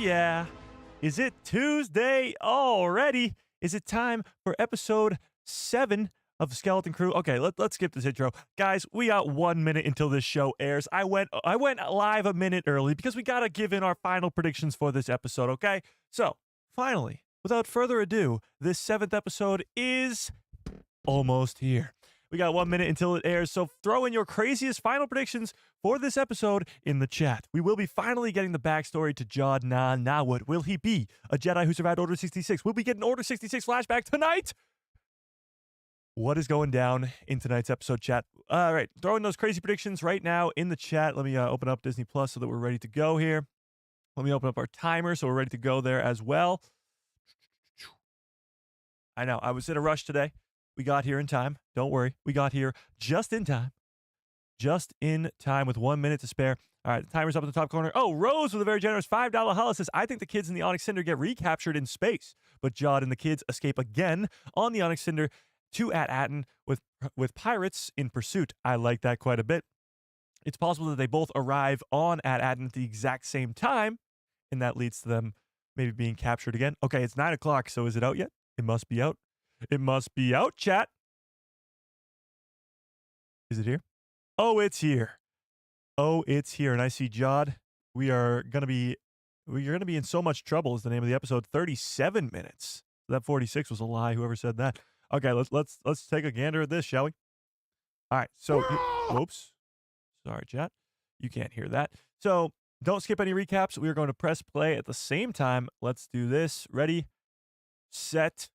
yeah. Is it Tuesday already? Is it time for episode 7 of the Skeleton Crew? Okay, let's skip this intro. Guys, we got 1 minute until this show airs. I went live a minute early because we got to give in our final predictions for this episode, okay? So, finally, without further ado, this 7th episode is almost here. We got 1 minute until it airs, so throw in your craziest final predictions for this episode in the chat. We will be finally getting the backstory to Jod Nah Nawut. Will he be a Jedi who survived Order 66? Will we get an Order 66 flashback tonight? What is going down in tonight's episode, chat? All right, throwing those crazy predictions right now in the chat. Let me open up Disney Plus so that we're ready to go here. Let me open up our timer so we're ready to go there as well. I know, I was in a rush today. We got here in time. Don't worry. We got here just in time. Just in time with 1 minute to spare. All right, the timer's up in the top corner. Oh, Rose with a very generous $5 holla says, I think the kids in the Onyx Cinder get recaptured in space, but Jod and the kids escape again on the Onyx Cinder to At Aton with pirates in pursuit. I like that quite a bit. It's possible that they both arrive on At Aton at the exact same time, and that leads to them maybe being captured again. Okay, it's 9 o'clock, so is it out yet? It must be out. It must be out, chat. Is it here? Oh, it's here. Oh, it's here. And I see Jod. We're gonna be in so much trouble is the name of the episode. 37 minutes. That 46 was a lie. Whoever said that. Okay, let's take a gander at this, shall we? All right. So whoops. Sorry, chat. You can't hear that. So don't skip any recaps. We are going to press play at the same time. Let's do this. Ready, set,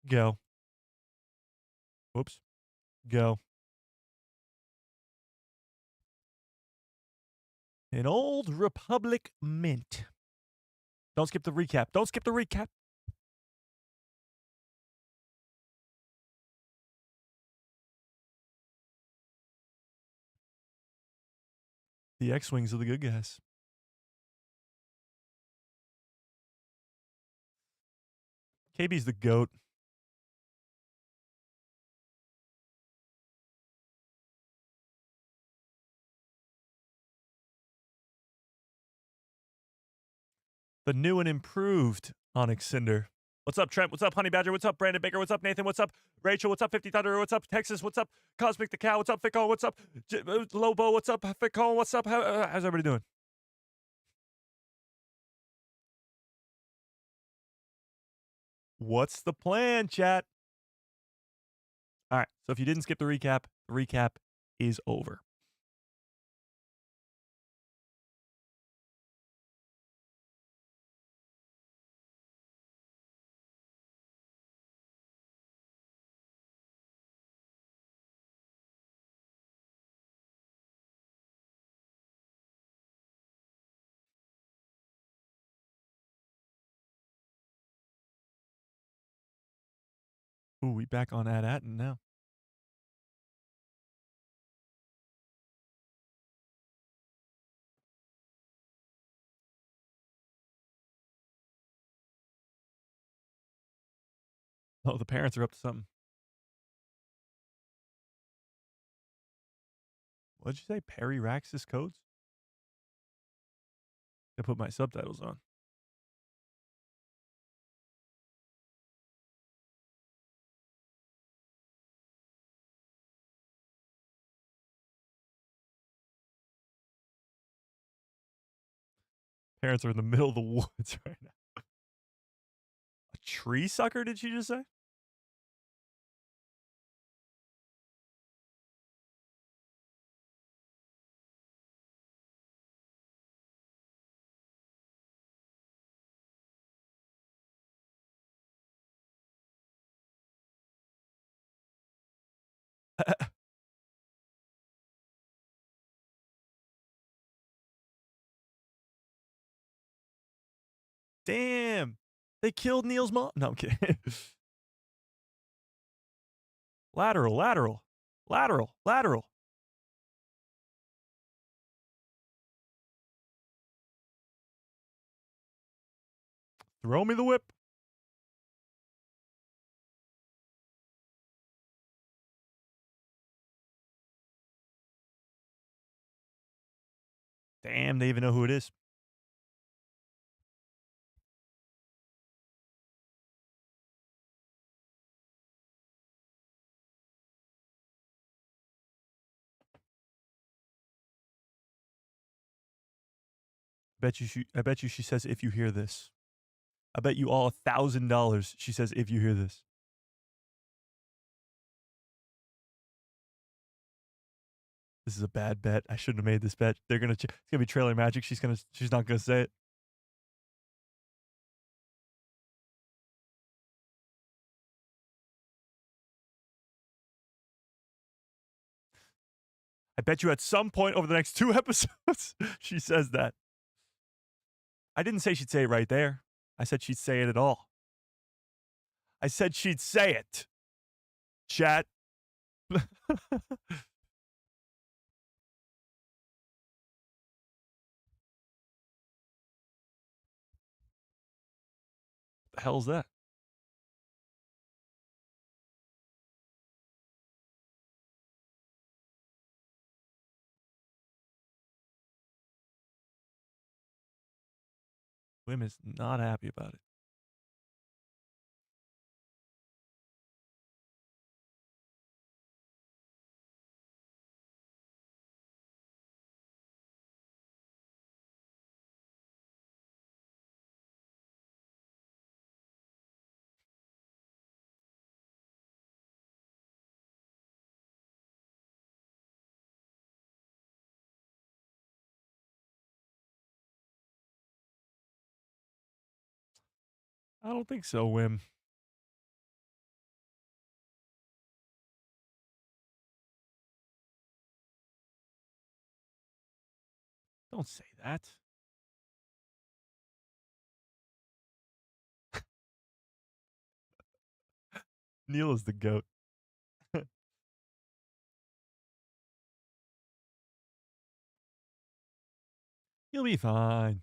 go. Whoops. Go. An Old Republic mint. Don't skip the recap. Don't skip the recap. The X-Wings are the good guys. KB's the GOAT. The new and improved Onyx Cinder. What's up, Trent? What's up, Honey Badger? What's up, Brandon Baker? What's up, Nathan? What's up, Rachel? What's up, 50 Thunder? What's up, Texas? What's up, Cosmic the Cow? What's up, Ficon? What's up, Lobo? What's up, Ficon? What's up? How's everybody doing? What's the plan, chat? All right, so if you didn't skip the recap is over. Ooh, we back on At Aton now. Oh, the parents are up to something. What'd you say? Perry Raxus codes? I put my subtitles on. Parents are in the middle of the woods right now. A tree sucker, did she just say? Damn. They killed Neil's mom. No, I'm kidding. Lateral, lateral, lateral, lateral. Throw me the whip. Damn, they even know who it is. I bet you she says, if you hear this. I bet you all $1,000 she says, if you hear this. This is a bad bet. I shouldn't have made this bet. They're gonna. It's gonna be trailer magic. She's not gonna say it. I bet you at some point over the next 2 episodes, she says that. I didn't say she'd say it right there. I said she'd say it at all. I said she'd say it. Chat. The hell's that? Wim is not happy about it. I don't think so, Wim. Don't say that. Neil is the goat. You'll be fine.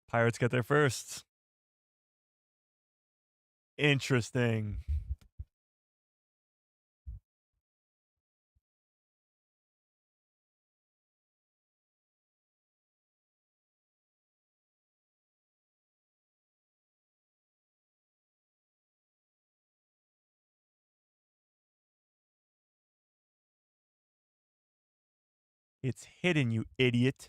Pirates get there first. Interesting. It's hidden, you idiot.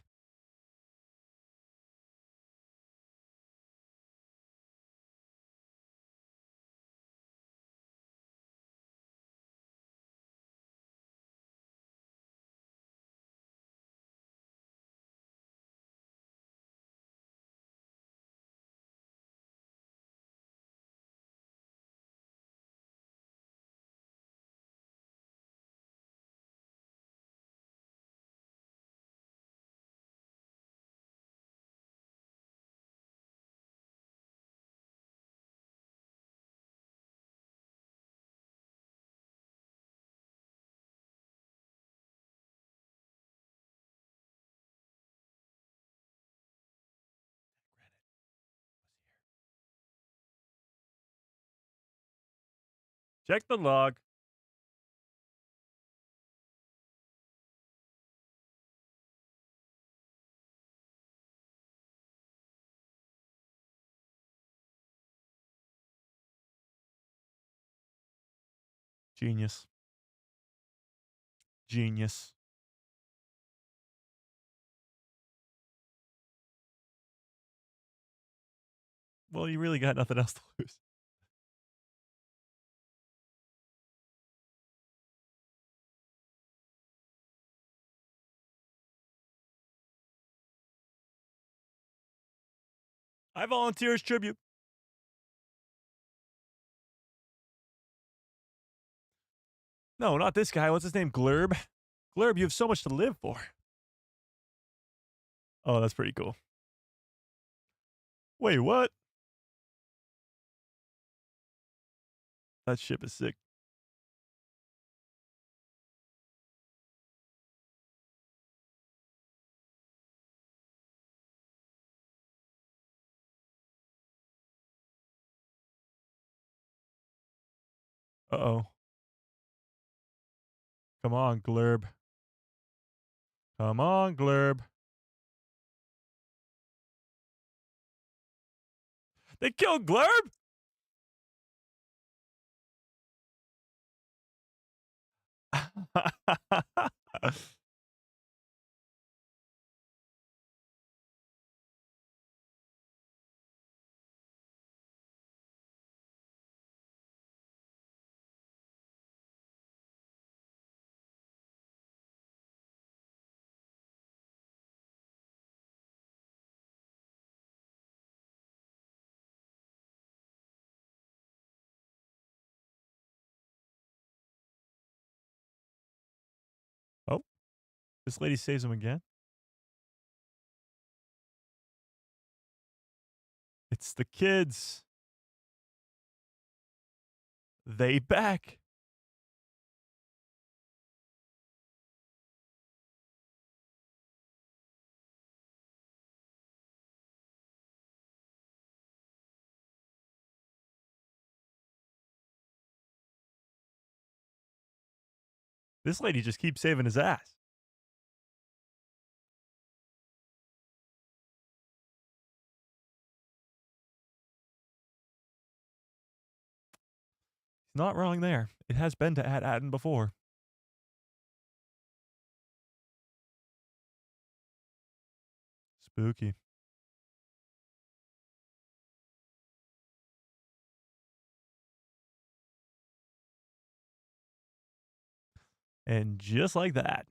Check the log. Genius. Genius. Well, you really got nothing else to lose. I volunteer as tribute. No, not this guy. What's his name? Glurb? Glurb, you have so much to live for. Oh, that's pretty cool. Wait, what? That ship is sick. Uh-oh. Come on, Glurb. Come on, Glurb. They killed Glurb? Oh, this lady saves him again. It's the kids. They back. This lady just keeps saving his ass. He's not wrong there. It has been to At Aton before. Spooky. And just like that.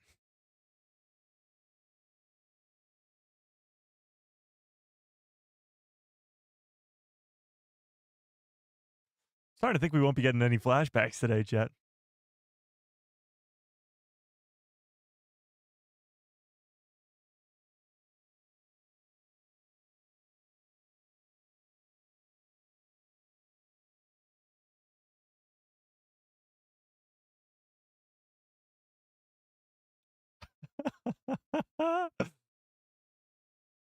Starting to think we won't be getting any flashbacks today, Jet.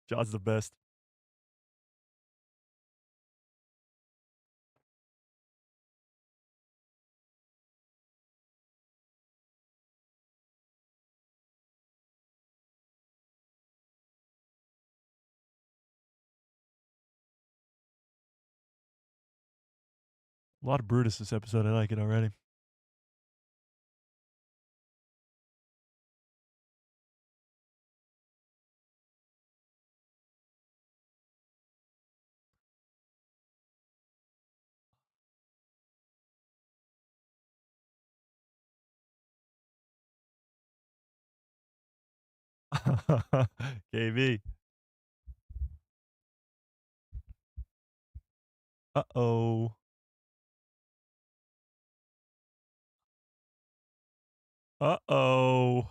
John's the best. A lot of Brutus this episode. I like it already. KB. Uh-oh. Uh-oh.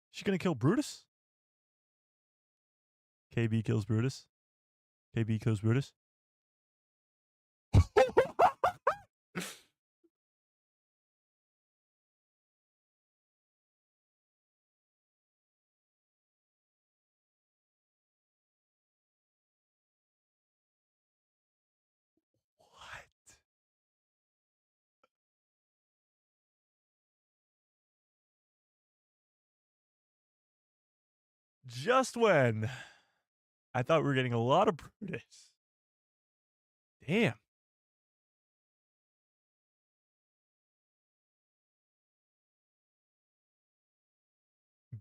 She gonna kill Brutus? KB kills Brutus. KB kills Brutus. What? Just when I thought we were getting a lot of Brutus. Damn.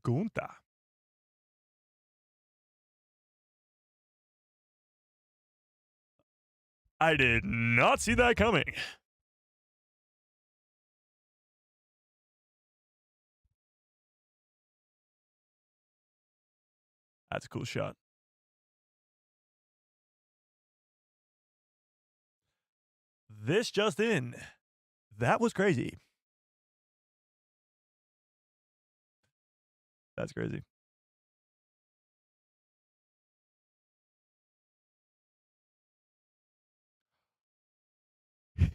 Gunta. I did not see that coming. That's a cool shot. This just in. That was crazy. That's crazy.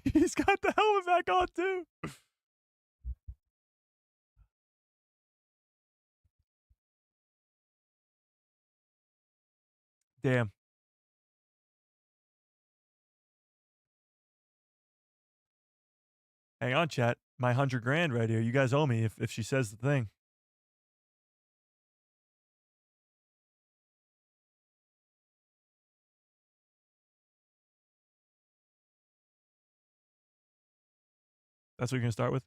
He's got the helmet back on too. Damn. Hang on, chat. My $100,000 right here. You guys owe me if she says the thing. That's what you're gonna start with?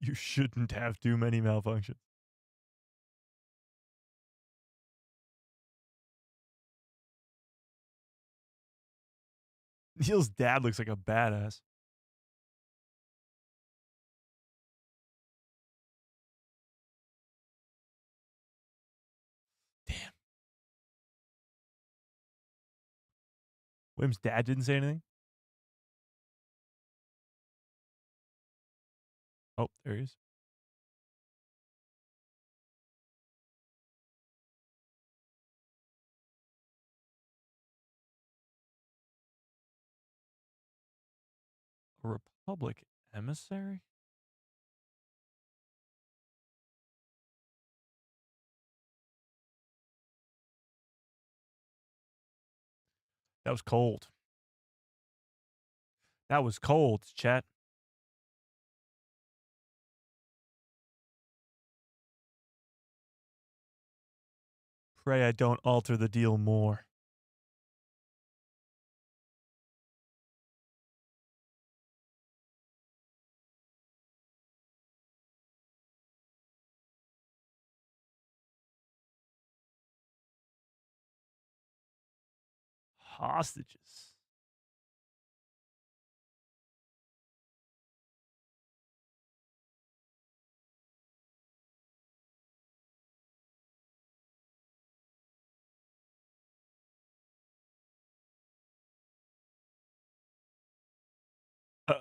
You shouldn't have too many malfunctions. Neil's dad looks like a badass. Damn. William's dad didn't say anything? Oh, there he is. A Republic emissary? That was cold. That was cold, chat. Pray I don't alter the deal more. Hostages. Uh,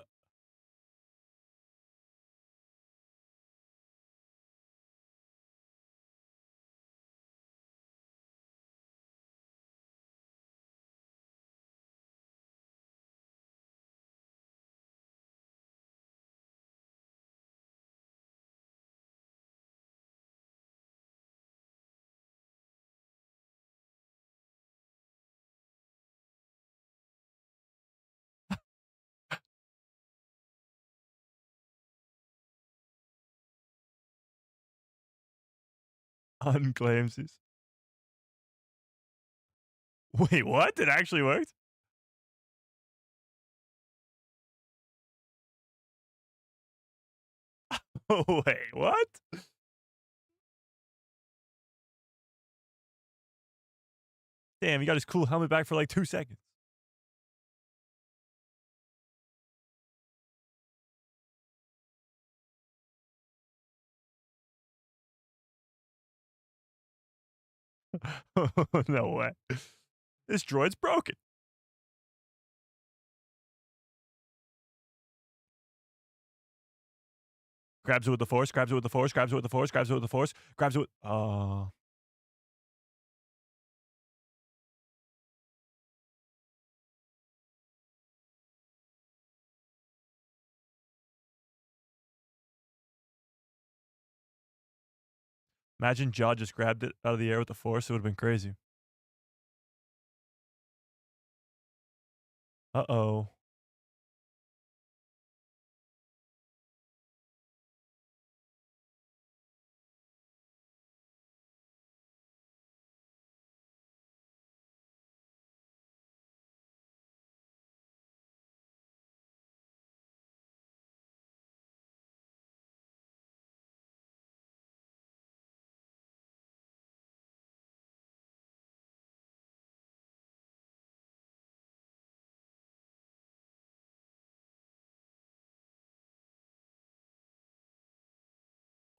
unclaims his. Wait, what? It actually worked? Oh, wait, what? Damn, he got his cool helmet back for like 2 seconds. No way. This droid's broken. Grabs it with the force, grabs it with the force, grabs it with the force, grabs it with the force, grabs it with. Oh. Imagine Jaw just grabbed it out of the air with the force. It would have been crazy. Uh oh.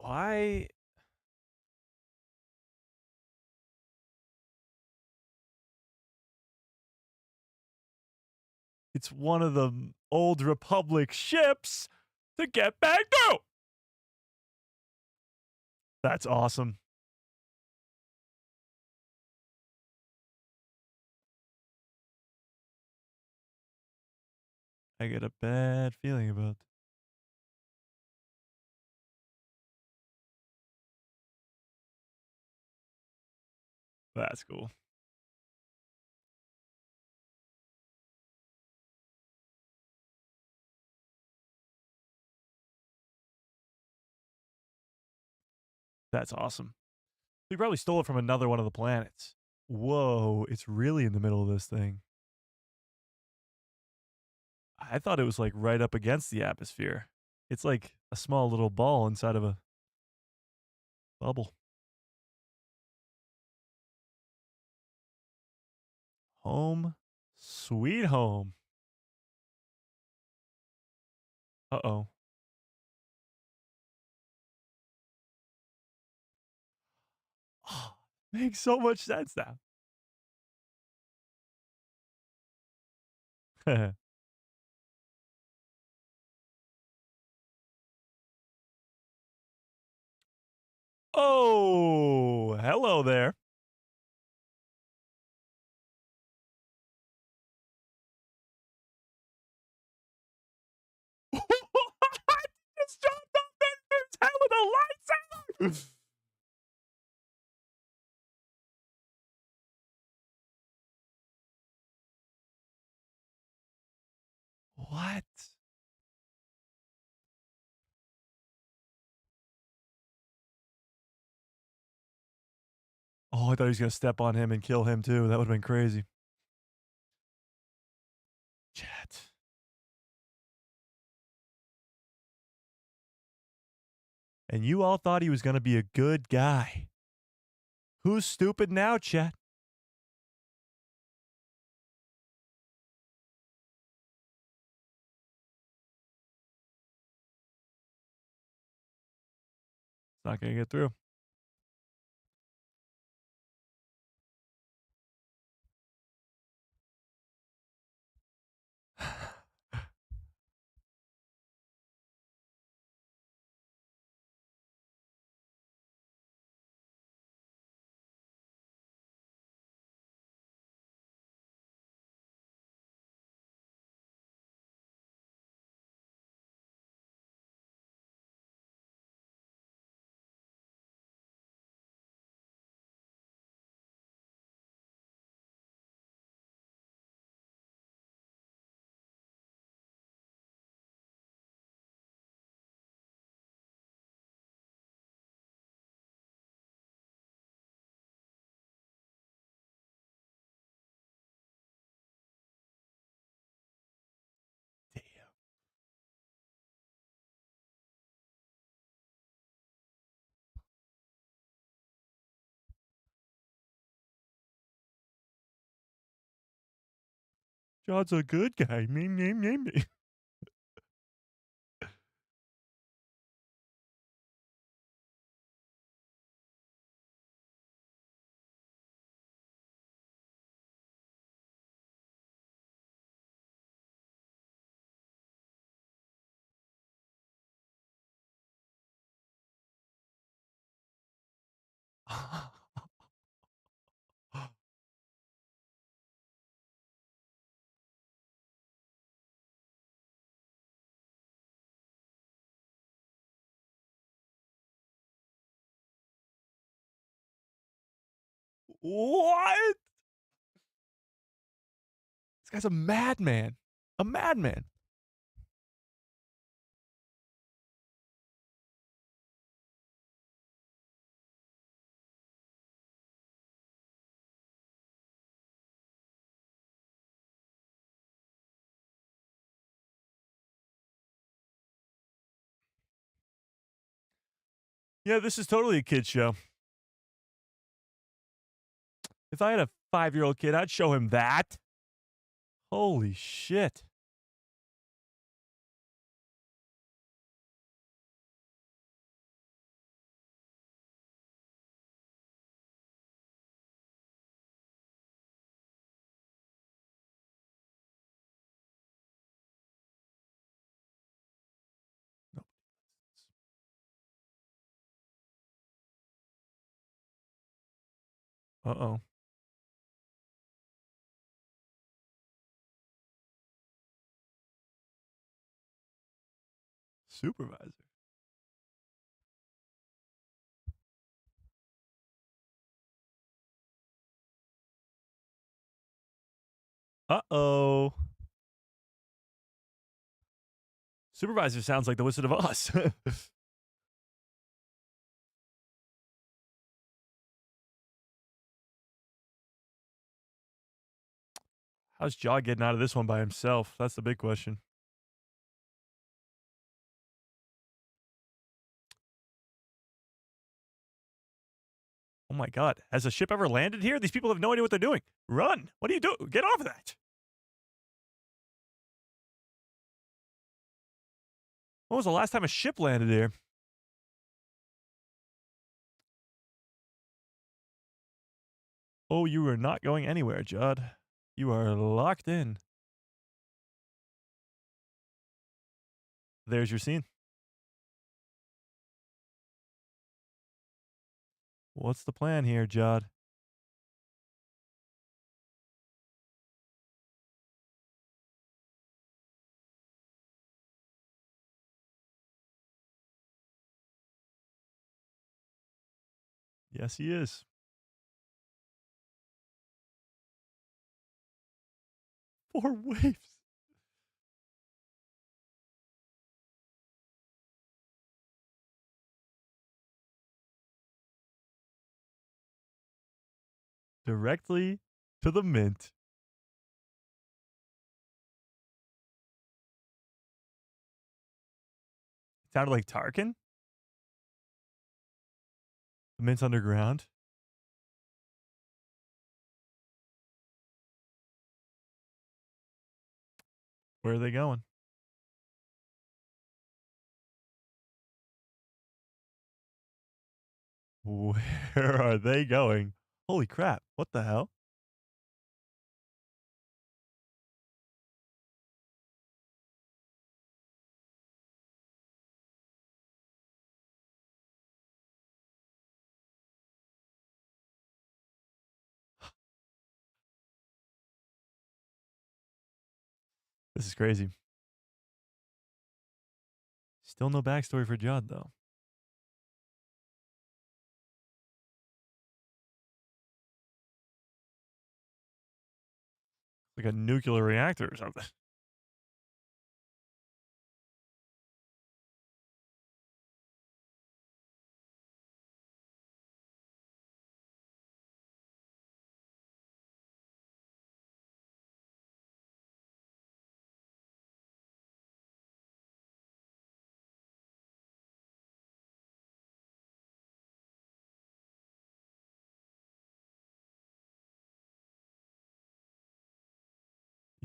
Why? It's one of the old Republic ships to get back through. That's awesome. I get a bad feeling about. That's cool. That's awesome. He probably stole it from another one of the planets. Whoa, it's really in the middle of this thing. I thought it was like right up against the atmosphere. It's like a small little ball inside of a bubble. Home, sweet home. Uh-oh. Oh, makes so much sense now. Oh, hello there. Just dropped off Ben's head with a lightsaber. What? Oh, I thought he was gonna step on him and kill him too. That would have been crazy. Chat. And you all thought he was gonna be a good guy. Who's stupid now, chat? It's not gonna get through. Damn. John's a good guy. Me. What? This guy's a madman. A madman. Yeah, this is totally a kid's show. If I had a 5-year-old kid, I'd show him that. Holy shit. Uh-oh. Supervisor. Uh-oh. Supervisor sounds like the Wizard of Oz. How's Jaw getting out of this one by himself? That's the big question. Oh my god. Has a ship ever landed here? These people have no idea what they're doing. Run. What are you doing? Get off of that. When was the last time a ship landed here? Oh, you are not going anywhere, Judd. You are locked in. There's your scene. What's the plan here, Judd? Yes, he is. 4 waves. Directly to the mint. Sounded like Tarkin. The mint's underground. Where are they going? Where are they going? Holy crap. What the hell? This is crazy. Still no backstory for Judd, though. Like a nuclear reactor or something.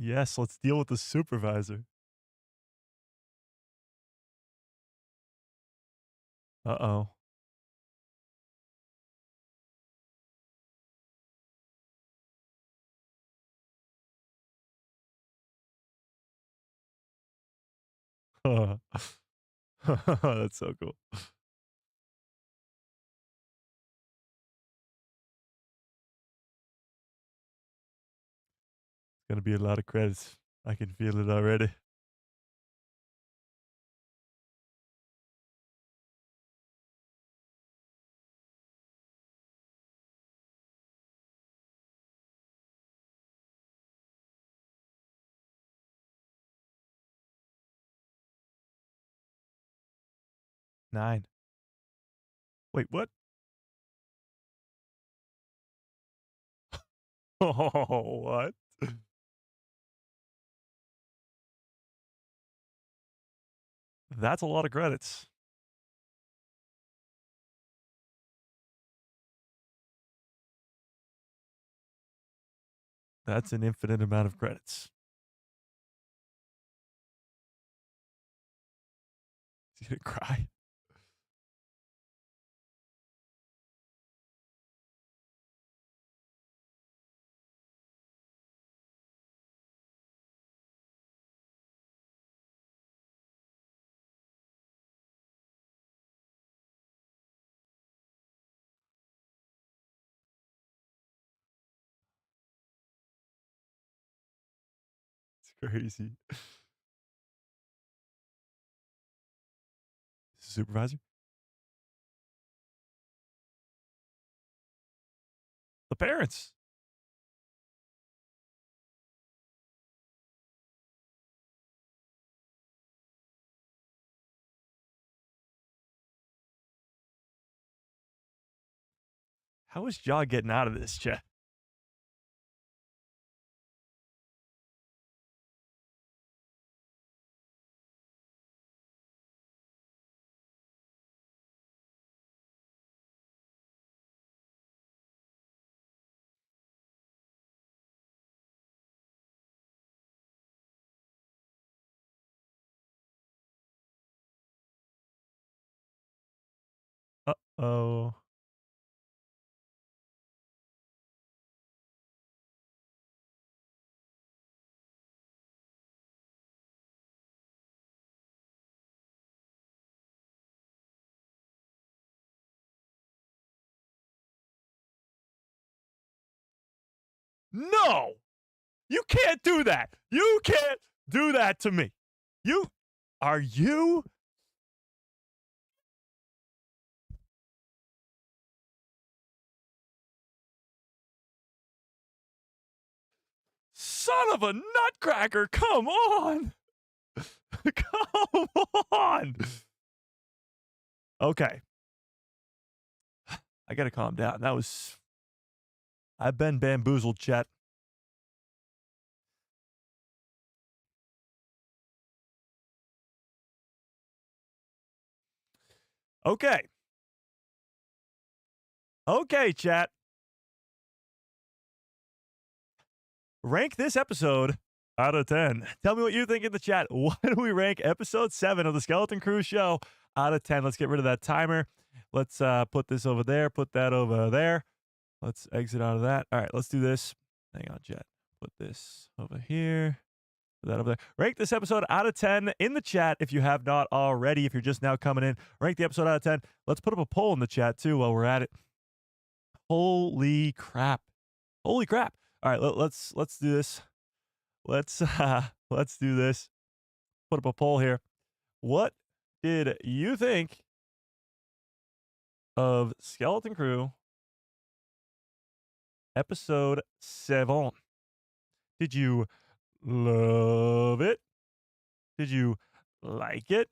Yes, let's deal with the supervisor. Uh-oh. That's so cool. It's gonna be a lot of credits. I can feel it already. Nine. Wait, what? Oh, what? That's a lot of credits. That's an infinite amount of credits. Is he gonna cry? It's crazy. the supervisor? The parents. How is Jaw getting out of this, Chet? Uh-oh. No! You can't do that. You can't do that to me. Are you? Son of a nutcracker, come on. Come on. Okay. I gotta calm down. I've been bamboozled, Chet. Okay. Okay, chat. Rank this episode out of 10. Tell me what you think in the chat. Why do we rank episode 7 of the Skeleton Crew show out of 10? Let's get rid of that timer. Let's put this over there. Put that over there. Let's exit out of that. All right, let's do this. Hang on, chat. Put this over here. Put that over there. Rank this episode out of 10 in the chat if you have not already. If you're just now coming in, rank the episode out of 10. Let's put up a poll in the chat too while we're at it. Holy crap. Holy crap. All right, let's do this. Let's do this. Put up a poll here. What did you think of Skeleton Crew episode 7? Did you love it? Did you like it?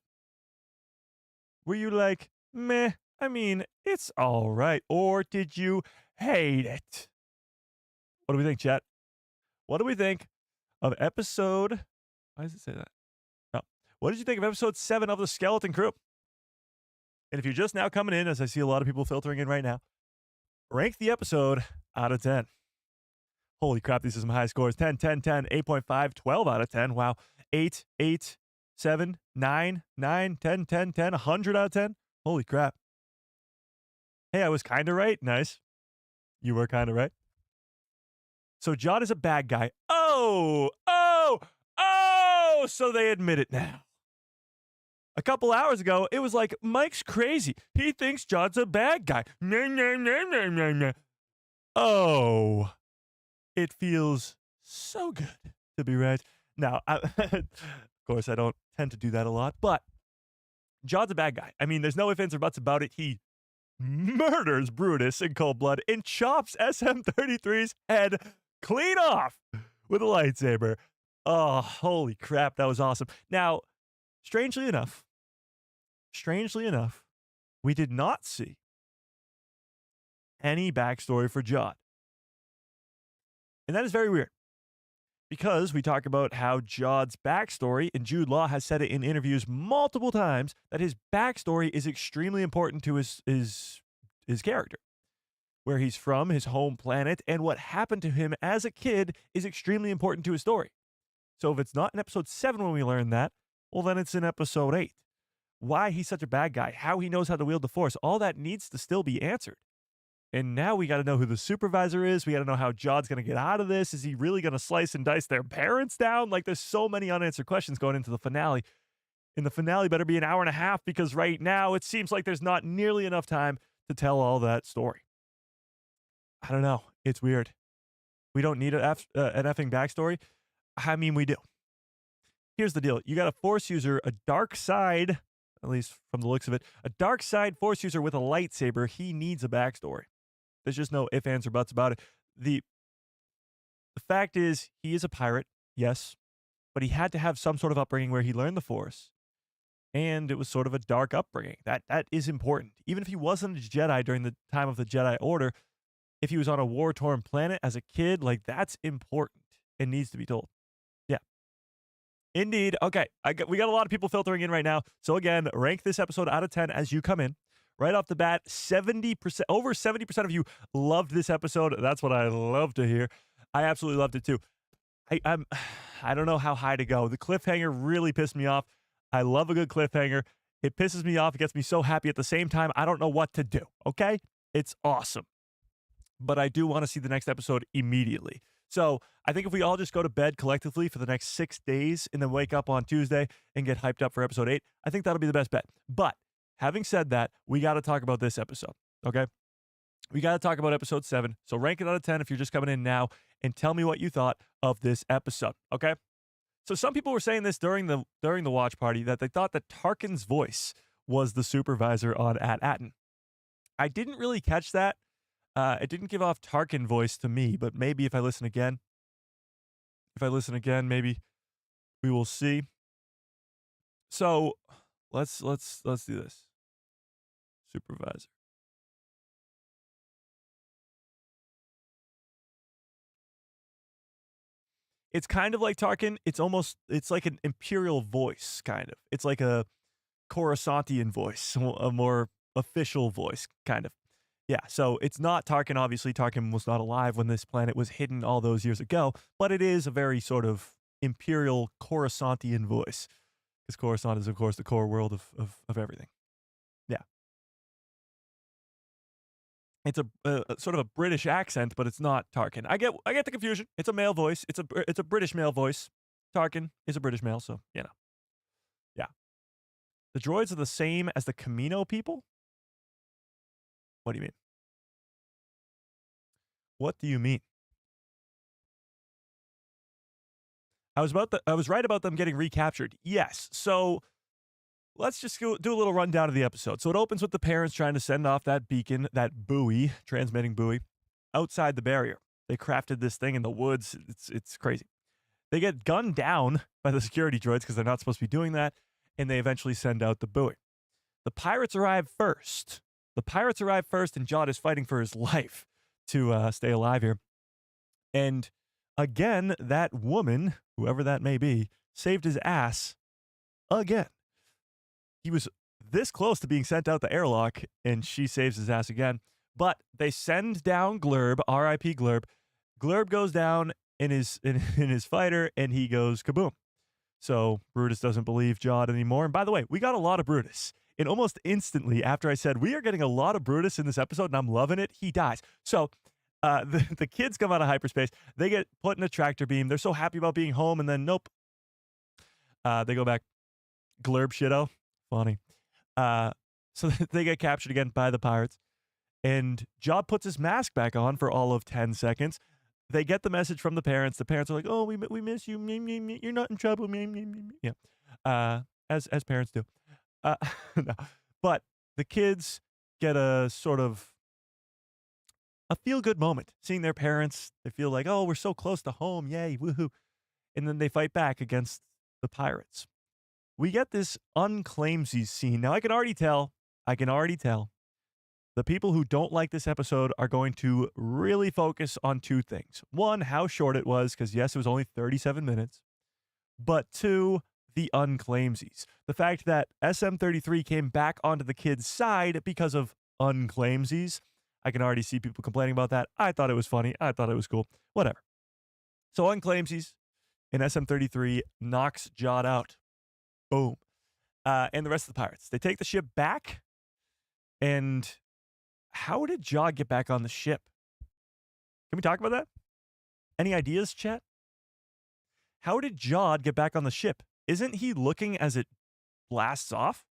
Were you like, meh, I mean, it's all right? Or did you hate it? What do we think, chat? What do we think of episode... Why does it say that? Oh. What did you think of episode 7 of the Skeleton Crew? And if you're just now coming in, as I see a lot of people filtering in right now, rank the episode out of 10. Holy crap, these are some high scores. 10, 10, 10, 8.5, 12 out of 10. Wow. 8, 8, 7, 9, 9, 10, 10, 10, 100 out of 10. Holy crap. Hey, I was kind of right. Nice. You were kind of right. So John is a bad guy. Oh, so they admit it now. A couple hours ago, it was like, Mike's crazy. He thinks John's a bad guy. Oh, it feels so good to be right. Now, of course, I don't tend to do that a lot, but John's a bad guy. I mean, there's no ifs, ands, or buts about it. He murders Brutus in cold blood and chops SM-33's head clean off with a lightsaber. Oh, holy crap, that was awesome. Now, strangely enough, we did not see any backstory for Jod. And that is very weird because we talk about how Jod's backstory, and Jude Law has said it in interviews multiple times, that his backstory is extremely important to his character. Where he's from, his home planet, and what happened to him as a kid is extremely important to his story. So if it's not in episode 7 when we learn that, well, then it's in episode 8. Why he's such a bad guy, how he knows how to wield the Force, all that needs to still be answered. And now we got to know who the supervisor is. We got to know how Jod's going to get out of this. Is he really going to slice and dice their parents down? Like, there's so many unanswered questions going into the finale. And the finale better be an hour and a half because right now it seems like there's not nearly enough time to tell all that story. I don't know. It's weird. We don't need an effing backstory. I mean, we do. Here's the deal. You got a Force user, a dark side, at least from the looks of it. A dark side Force user with a lightsaber. He needs a backstory. There's just no ifs, ands, or buts about it. The fact is, he is a pirate, yes, but he had to have some sort of upbringing where he learned the Force, and it was sort of a dark upbringing. That is important. Even if he wasn't a Jedi during the time of the Jedi Order, if he was on a war-torn planet as a kid, like, that's important and needs to be told. Yeah. Indeed. Okay, we got a lot of people filtering in right now. So again, rank this episode out of 10 as you come in. Right off the bat, 70%, over 70% of you loved this episode. That's what I love to hear. I absolutely loved it too. I don't know how high to go. The cliffhanger really pissed me off. I love a good cliffhanger. It pisses me off. It gets me so happy at the same time. I don't know what to do. Okay? It's awesome. But I do want to see the next episode immediately. So I think if we all just go to bed collectively for the next 6 days and then wake up on Tuesday and get hyped up for episode 8, I think that'll be the best bet. But having said that, we got to talk about this episode. Okay? We got to talk about episode 7. So rank it out of 10 if you're just coming in now and tell me what you thought of this episode. Okay? So some people were saying this during the watch party that they thought that Tarkin's voice was the supervisor on At Aton. I didn't really catch that. It didn't give off Tarkin voice to me, but maybe if I listen again, maybe we will see. So let's do this. Supervisor. It's kind of like Tarkin. It's like an imperial voice, kind of. It's like a Coruscantian voice, a more official voice, kind of. Yeah, so it's not Tarkin, obviously. Tarkin was not alive when this planet was hidden all those years ago, but it is a very sort of imperial Coruscantian voice. Because Coruscant is, of course, the core world of everything. Yeah. It's a sort of a British accent, but it's not Tarkin. I get the confusion. It's a male voice. It's a British male voice. Tarkin is a British male, so, you know. Yeah. The droids are the same as the Camino people? What do you mean? What do you mean? I was right about them getting recaptured. Yes. So let's just do a little rundown of the episode. So it opens with the parents trying to send off that beacon, that buoy, transmitting buoy, outside the barrier. They crafted this thing in the woods. It's crazy. They get gunned down by the security droids because they're not supposed to be doing that, and they eventually send out the buoy. The pirates arrive first. And Jod is fighting for his life to stay alive here. And again, that woman, whoever that may be, saved his ass again. He was this close to being sent out the airlock, and she saves his ass again. But they send down Glurb, R.I.P. Glurb. Glurb goes down in his fighter, and he goes kaboom. So Brutus doesn't believe Jod anymore. And by the way, we got a lot of Brutus. And almost instantly after I said, we are getting a lot of Brutus in this episode, and I'm loving it, he dies. So the kids come out of hyperspace. They get put in a tractor beam. They're so happy about being home, and then nope. They go back. Glurb shitto. Funny. So they get captured again by the pirates. And Jod puts his mask back on for all of 10 seconds. They get the message from the parents. The parents are like, oh, we miss you. You're not in trouble. Yeah. As parents do. No. But the kids get a sort of a feel-good moment. Seeing their parents, they feel like, oh, we're so close to home. Yay, woohoo. And then they fight back against the pirates. We get this unclaimsies scene. Now, I can already tell, the people who don't like this episode are going to really focus on two things. One, how short it was, because yes, it was only 37 minutes. But two, the unclaimsies. The fact that SM33 came back onto the kids' side because of unclaimsies. I can already see people complaining about that. I thought it was funny. I thought it was cool. Whatever. So unclaimsies and SM33 knocks Jod out. Boom. And the rest of the pirates. They take the ship back. And how did Jod get back on the ship? Can we talk about that? Any ideas, chat? How did Jod get back on the ship? Isn't he looking as it blasts off?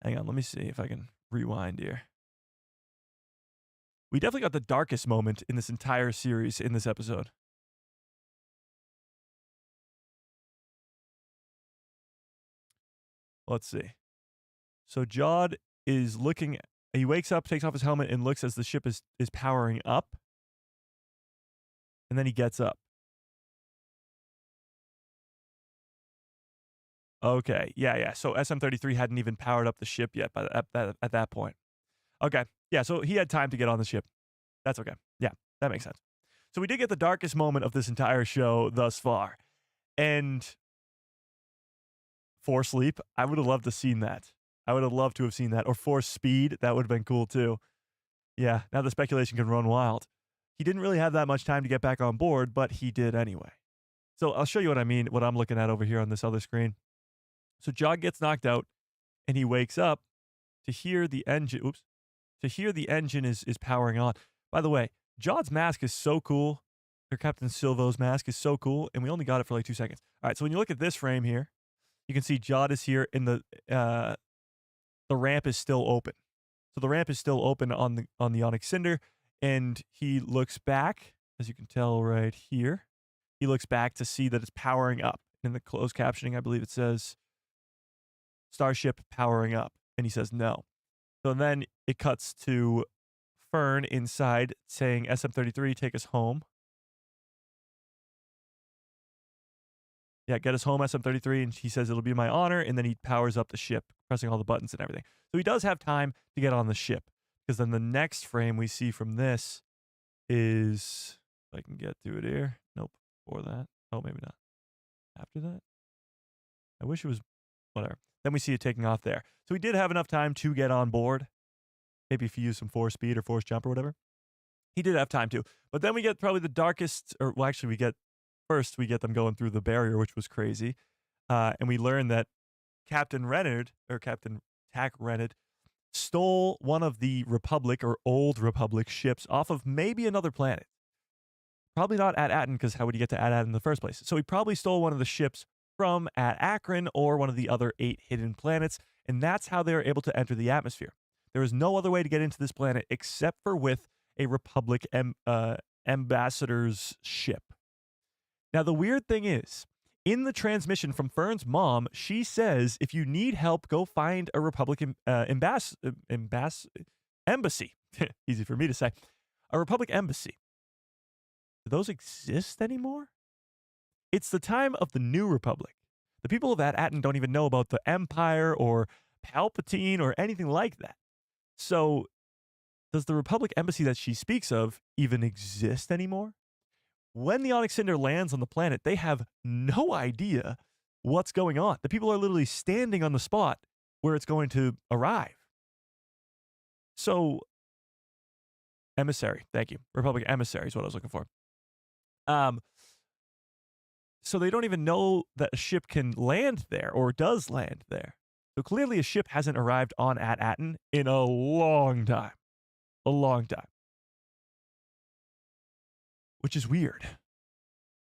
Hang on, let me see if I can rewind here. We definitely got the darkest moment in this entire series in this episode. Let's see. So Jod is looking. He wakes up, takes off his helmet, and looks as the ship is powering up. And then he gets up. Okay, yeah. So SM-33 hadn't even powered up the ship yet at that point. Okay, yeah, so he had time to get on the ship. That's okay. Yeah, that makes sense. So we did get the darkest moment of this entire show thus far. And Force Sleep, I would have loved to have seen that. I would have loved to have seen that. Or Force Speed, that would have been cool too. Yeah, now the speculation can run wild. He didn't really have that much time to get back on board, but he did anyway. So I'll show you what I mean, what I'm looking at over here on this other screen. So Jod gets knocked out, and he wakes up to hear the engine. Oops. To hear the engine is powering on. By the way, Jod's mask is so cool. Or Captain Silvo's mask is so cool, and we only got it for like 2 seconds. All right, so when you look at this frame here, you can see Jod is here, and the ramp is still open. So the ramp is still open on the Onyx Cinder, and he looks back, as you can tell right here. He looks back to see that it's powering up. In the closed captioning, I believe it says Starship powering up, and he says no. So then it cuts to Fern inside saying, SM-33, take us home. Yeah, get us home, SM-33, and he says it'll be my honor, and then he powers up the ship, pressing all the buttons and everything. So he does have time to get on the ship, because then the next frame we see from this is, if I can get to it here. Nope, before that. Oh, maybe not. After that? I wish it was, whatever. Then we see it taking off there. So we did have enough time to get on board. Maybe if you use some force speed or force jump or whatever. He did have time to. But then we get probably the darkest, or well, actually we get them going through the barrier, which was crazy. And we learn that Captain Tack Renard stole one of the Republic or Old Republic ships off of maybe another planet. Probably not At Aton, because how would you get to At Aton in the first place? So he probably stole one of the ships from At Akron or one of the other 8 hidden planets, and that's how they were able to enter the atmosphere. There is no other way to get into this planet except for with a Republic ambassador's ship. Now, the weird thing is, in the transmission from Fern's mom, she says, if you need help, go find a Republican embassy. Easy for me to say. A Republic embassy. Do those exist anymore? It's the time of the New Republic. The people of At Aton don't even know about the Empire or Palpatine or anything like that. So, does the Republic embassy that she speaks of even exist anymore? When the Onyx Cinder lands on the planet, they have no idea what's going on. The people are literally standing on the spot where it's going to arrive. So, emissary, thank you. Republic emissary is what I was looking for. So they don't even know that a ship can land there or does land there. So clearly a ship hasn't arrived on At Aton in a long time. A long time. Which is weird.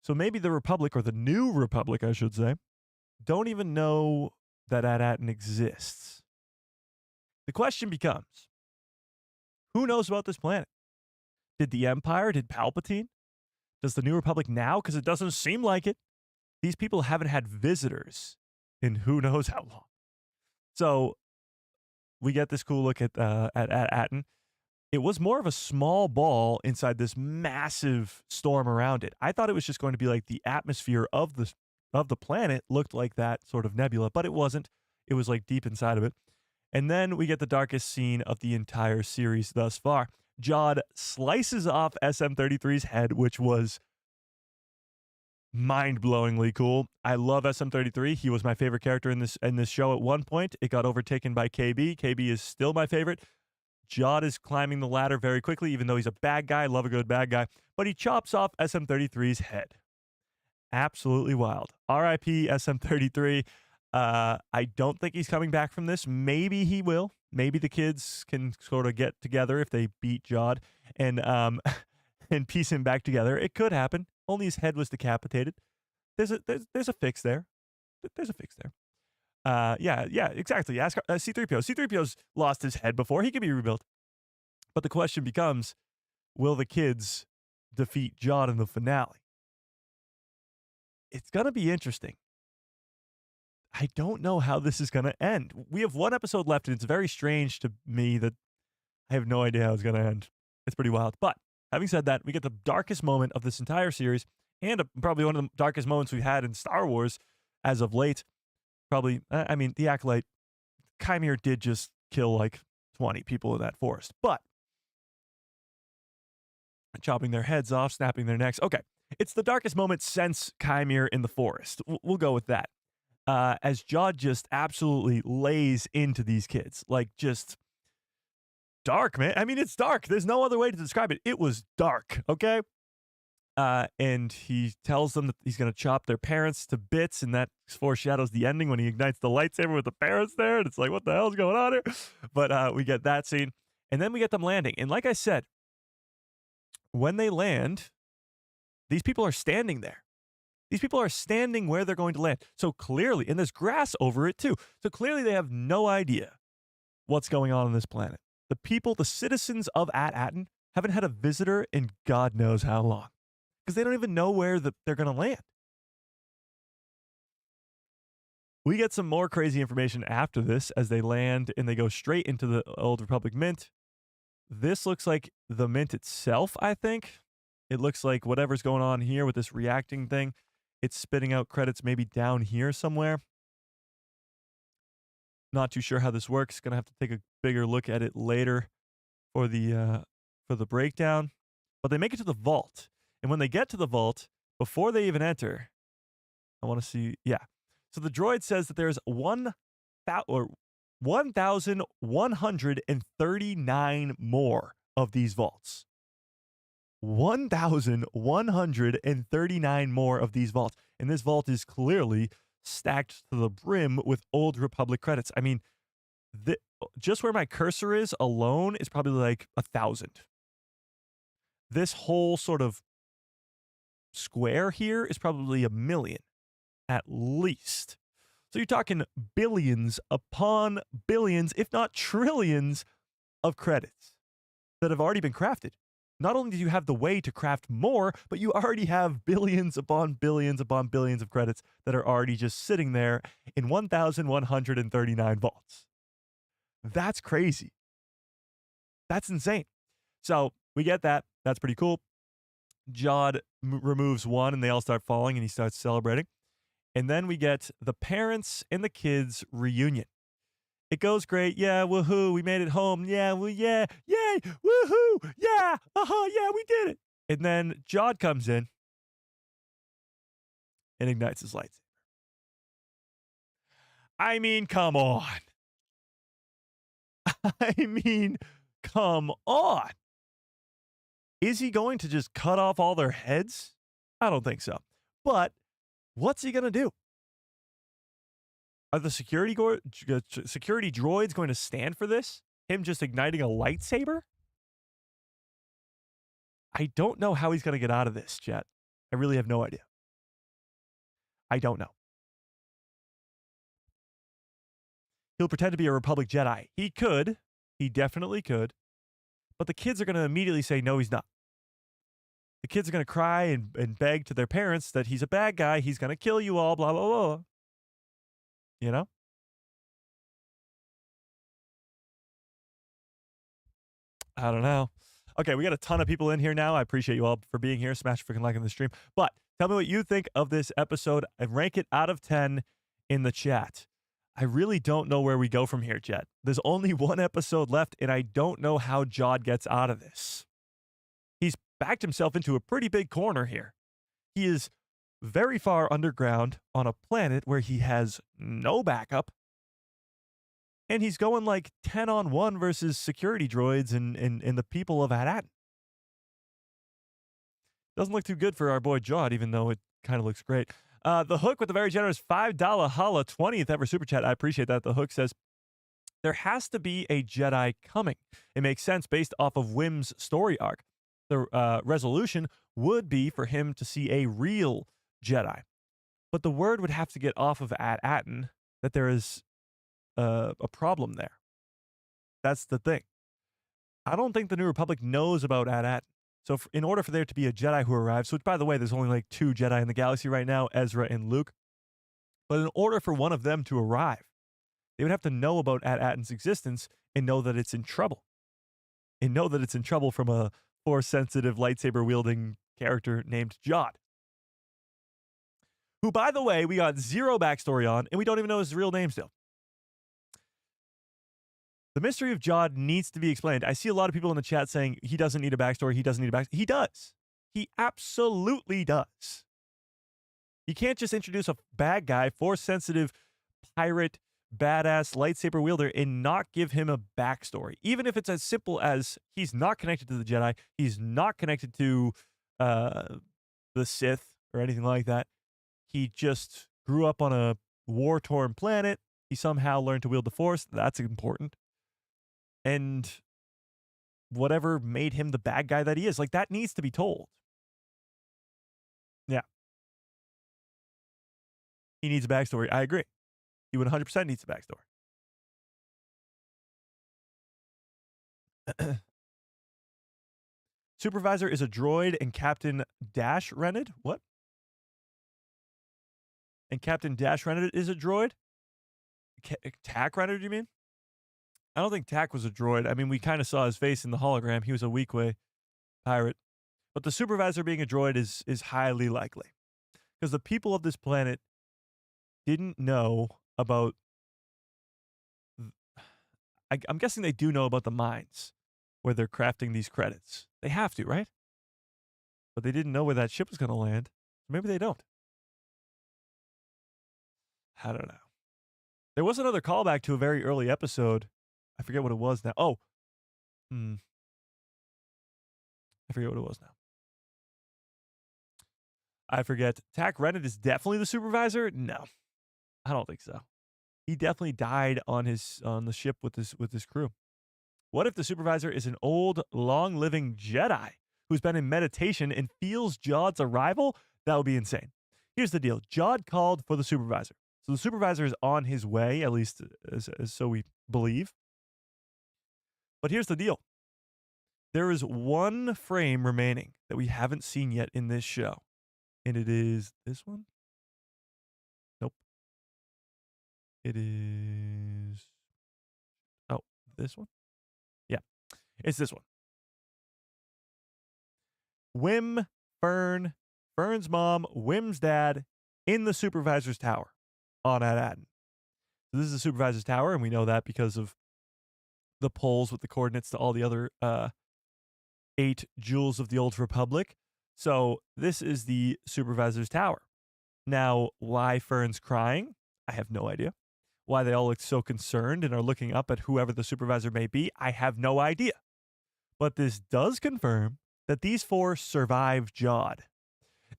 So maybe the Republic, or the New Republic, I should say, don't even know that At Aton exists. The question becomes, who knows about this planet? Did the Empire? Did Palpatine? Does the New Republic now? Because it doesn't seem like it. These people haven't had visitors in who knows how long. So we get this cool look at Aton. It was more of a small ball inside this massive storm around it. I thought it was just going to be like the atmosphere of the planet looked like that sort of nebula, but it wasn't. It was like deep inside of it. And then we get the darkest scene of the entire series thus far. Jod slices off SM-33's head, which was mind-blowingly cool. I love SM-33. He was my favorite character in this show at one point. It got overtaken by KB. KB is still my favorite. Jod is climbing the ladder very quickly, even though he's a bad guy. Love a good bad guy. But he chops off SM-33's head. Absolutely wild. R.I.P. SM-33. I don't think he's coming back from this. Maybe he will. Maybe the kids can sort of get together if they beat Jod and piece him back together. It could happen. Only his head was decapitated. There's a fix there. There's a fix there. Yeah, exactly. Ask C-3PO. C-3PO's lost his head before. He can be rebuilt. But the question becomes, will the kids defeat Jod in the finale? It's going to be interesting. I don't know how this is going to end. We have one episode left, and it's very strange to me that I have no idea how it's going to end. It's pretty wild. But having said that, we get the darkest moment of this entire series, and probably one of the darkest moments we've had in Star Wars as of late. Probably, I mean, the Acolyte, Chimere did just kill like 20 people in that forest, but chopping their heads off, snapping their necks. Okay, it's the darkest moment since Chimere in the forest. We'll go with that. As Jod just absolutely lays into these kids, like just dark, man. I mean, it's dark. There's no other way to describe it. It was dark, okay? And he tells them that he's going to chop their parents to bits, and that foreshadows the ending when he ignites the lightsaber with the parents there, and it's like, what the hell's going on here? But we get that scene, and then we get them landing. And like I said, when they land, these people are standing there. These people are standing where they're going to land. So clearly, and there's grass over it too. So clearly they have no idea what's going on this planet. The people, the citizens of At Aton, haven't had a visitor in God knows how long, because they don't even know where they're going to land. We get some more crazy information after this as they land and they go straight into the Old Republic Mint. This looks like the Mint itself, I think. It looks like whatever's going on here with this reacting thing, it's spitting out credits maybe down here somewhere. Not too sure how this works. Gonna have to take a bigger look at it later for the breakdown. But they make it to the vault. And when they get to the vault, before they even enter, I want to see, yeah. So the droid says that there's 1,139 more of these vaults. 1,139 more of these vaults. And this vault is clearly stacked to the brim with Old Republic credits. I mean, just where my cursor is alone is probably like 1,000. This whole sort of square here is probably 1 million at least. So you're talking billions upon billions, if not trillions, of credits that have already been crafted. Not only do you have the way to craft more, but you already have billions upon billions upon billions of credits that are already just sitting there in 1,139 vaults. That's crazy. That's insane. So we get that. That's pretty cool. Jod removes one and they all start falling and he starts celebrating. And then we get the parents and the kids reunion. It goes great. Yeah, woohoo, we made it home. Yeah, yeah, yay, woohoo, yeah, yeah, we did it. And then Jod comes in and ignites his lightsaber. I mean, come on. I mean, come on. Is he going to just cut off all their heads? I don't think so. But what's he going to do? Are the security droids going to stand for this? Him just igniting a lightsaber? I don't know how he's going to get out of this, chat. I really have no idea. I don't know. He'll pretend to be a Republic Jedi. He could. He definitely could. But the kids are going to immediately say, no, he's not. The kids are going to cry and beg to their parents that he's a bad guy. He's going to kill you all, blah, blah, blah. You know? I don't know. Okay, we got a ton of people in here now. I appreciate you all for being here. Smash freaking like on the stream. But tell me what you think of this episode and rank it out of 10 in the chat. I really don't know where we go from here, Jet. There's only one episode left, and I don't know how Jod gets out of this. He's backed himself into a pretty big corner here. He is very far underground on a planet where he has no backup. And he's going like 10-on-1 versus security droids and the people of At Aton. Doesn't look too good for our boy Jod, even though it kind of looks great. The Hook with the very generous $5 holla, 20th ever super chat. I appreciate that. The Hook says, there has to be a Jedi coming. It makes sense based off of Wim's story arc. The resolution would be for him to see a real Jedi. But the word would have to get off of At Aton that there is a problem there. That's the thing. I don't think the New Republic knows about At Aton. So in order for there to be a Jedi who arrives, which by the way, there's only like 2 Jedi in the galaxy right now, Ezra and Luke. But in order for one of them to arrive, they would have to know about At Aton's existence and know that it's in trouble. And know that it's in trouble from a Force-sensitive, lightsaber-wielding character named Jod. Who, by the way, we got zero backstory on, and we don't even know his real name still. The mystery of Jod needs to be explained. I see a lot of people in the chat saying he doesn't need a backstory, he doesn't need a backstory. He does. He absolutely does. You can't just introduce a bad guy, Force-sensitive, pirate, badass lightsaber wielder and not give him a backstory. Even if it's as simple as he's not connected to the Jedi, he's not connected to the Sith or anything like that. He just grew up on a war-torn planet. He somehow learned to wield the Force. That's important. And whatever made him the bad guy that he is, like, that needs to be told. Yeah. He needs a backstory. I agree. He 100% needs a backstory. Supervisor is a droid and Captain Dash Rened? What? And Captain Dash Rened is a droid? Tack Rened, you mean? I don't think Tack was a droid. I mean, we kind of saw his face in the hologram. He was a Weequay pirate. But the Supervisor being a droid is highly likely. Because the people of this planet didn't know about... I'm guessing they do know about the mines where they're crafting these credits. They have to, right? But they didn't know where that ship was going to land. Maybe they don't. I don't know. There was another callback to a very early episode. I forget what it was now. Oh. I forget what it was now. I forget. Tack Rennet is definitely the Supervisor? No. I don't think so. He definitely died on the ship with his crew. What if the Supervisor is an old, long-living Jedi who's been in meditation and feels Jod's arrival? That would be insane. Here's the deal. Jod called for the Supervisor. So the Supervisor is on his way, at least as so we believe. But here's the deal. There is one frame remaining that we haven't seen yet in this show. And it is this one? Nope. It is... Oh, this one? Yeah, it's this one. Wim, Fern's mom, Wim's dad in the Supervisor's tower on At Aton. So this is the Supervisor's tower, and we know that because of the polls with the coordinates to all the other 8 jewels of the Old Republic. So this is the Supervisor's tower. Now, why Fern's crying? I have no idea. Why they all look so concerned and are looking up at whoever the Supervisor may be? I have no idea. But this does confirm that these 4 survived Jod.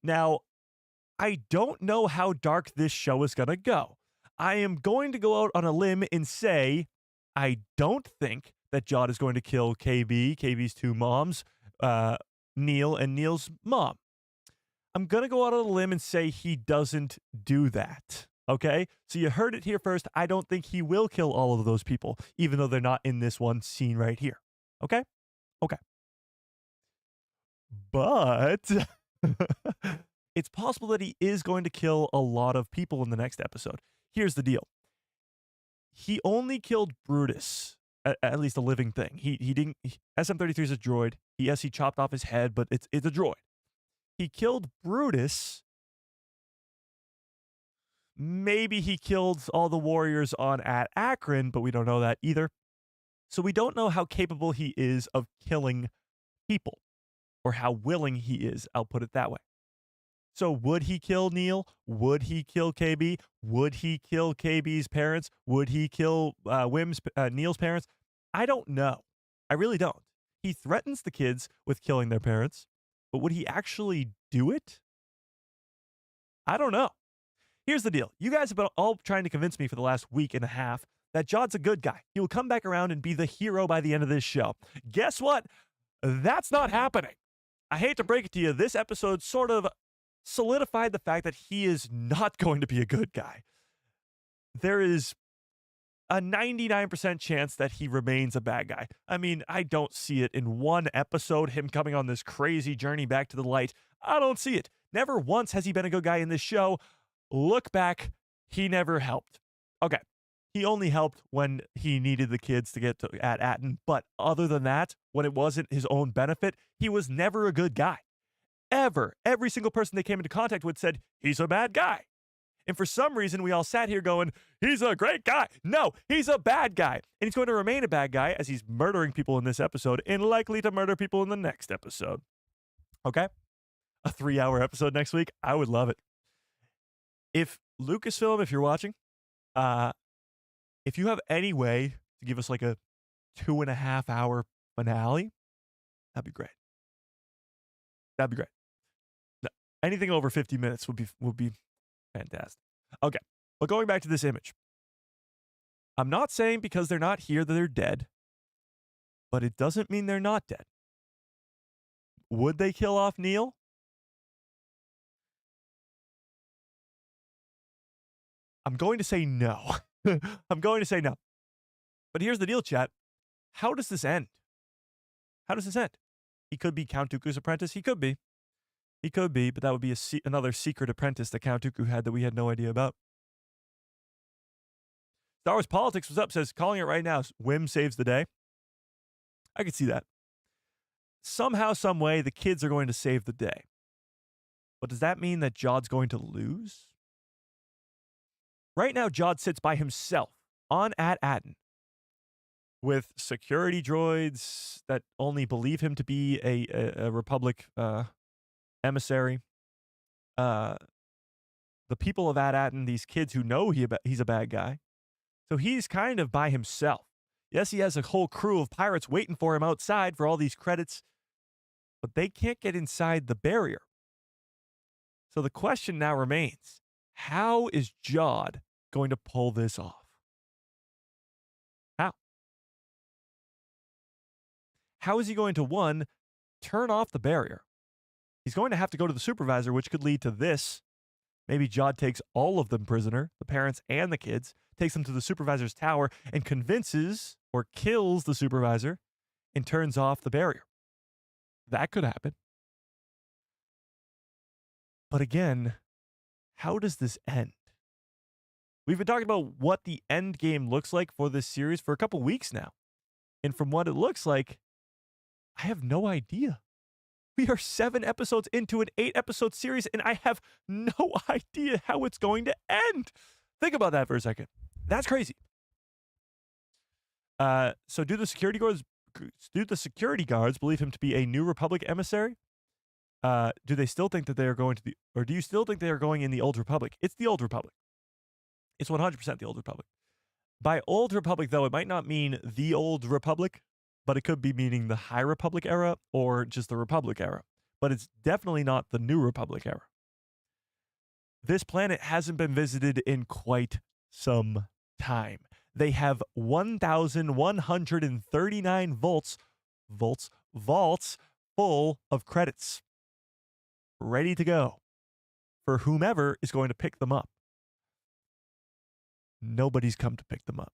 Now, I don't know how dark this show is going to go. I am going to go out on a limb and say I don't think that Jod is going to kill KB, KB's 2 moms, Neil, and Neil's mom. I'm going to go out on a limb and say he doesn't do that. Okay? So you heard it here first. I don't think he will kill all of those people, even though they're not in this one scene right here. Okay? Okay. But it's possible that he is going to kill a lot of people in the next episode. Here's the deal. He only killed Brutus, at least a living thing. He didn't... SM-33 is a droid. Yes, he chopped off his head, but it's a droid. He killed Brutus. Maybe he killed all the warriors on At Akron, but we don't know that either. So we don't know how capable he is of killing people, or how willing he is. I'll put it that way. So would he kill Neil? Would he kill KB? Would he kill KB's parents? Would he kill Neil's parents? I don't know. I really don't. He threatens the kids with killing their parents, but would he actually do it? I don't know. Here's the deal. You guys have been all trying to convince me for the last week and a half that Jod's a good guy. He will come back around and be the hero by the end of this show. Guess what? That's not happening. I hate to break it to you. This episode sort of solidified the fact that he is not going to be a good guy. There is a 99% chance that he remains a bad guy. I mean, I don't see it in one episode, him coming on this crazy journey back to the light. I don't see it. Never once has he been a good guy in this show. Look back. he never helped. Okay. He only helped when he needed the kids to get to At Aton. But other than that, when it wasn't his own benefit, he was never a good guy. Ever. Every single person they came into contact with said, he's a bad guy. And for some reason, we all sat here going, he's a great guy. No, he's a bad guy. And he's going to remain a bad guy as he's murdering people in this episode and likely to murder people in the next episode. Okay? A 3-hour episode next week. I would love it. If Lucasfilm, if you're watching, if you have any way to give us like a 2.5-hour finale, that'd be great. That'd be great. No, anything over 50 minutes would be fantastic. Okay, but going back to this image, I'm not saying because they're not here that they're dead, but it doesn't mean they're not dead. Would they kill off Neil? I'm going to say no. I'm going to say no. But here's the deal, chat. How does this end? How does this end? He could be Count Dooku's apprentice. He could be. He could be, but that would be another secret apprentice that Count Dooku had that we had no idea about. Star Wars Politics was up, says, calling it right now, whim saves the day. I could see that. Somehow, some way, the kids are going to save the day. But does that mean that Jod's going to lose? Right now, Jod sits by himself on At Aton with security droids that only believe him to be a Republic emissary. The people of At Aton, these kids who know he's a bad guy. So he's kind of by himself. Yes, he has a whole crew of pirates waiting for him outside for all these credits, but they can't get inside the barrier. So the question now remains, how is Jod going to pull this off? How? How is he going to, one, turn off the barrier? He's going to have to go to the supervisor, which could lead to this. Maybe Jod takes all of them prisoner, the parents and the kids, takes them to the supervisor's tower and convinces or kills the supervisor and turns off the barrier. That could happen. But again, how does this end? We've been talking about what the end game looks like for this series for a couple weeks now. And from what it looks like, I have no idea. We are 7 episodes into an 8-episode series, and I have no idea how it's going to end. Think about that for a second. That's crazy. So do the security guards believe him to be a New Republic emissary? Do they still think that they are going to or do you still think they are going in the Old Republic? It's the Old Republic. It's 100% the Old Republic. By Old Republic, though, it might not mean the Old Republic, but it could be meaning the High Republic era or just the Republic era. But it's definitely not the New Republic era. This planet hasn't been visited in quite some time. They have 1,139 vaults full of credits, ready to go for whomever is going to pick them up. Nobody's come to pick them up.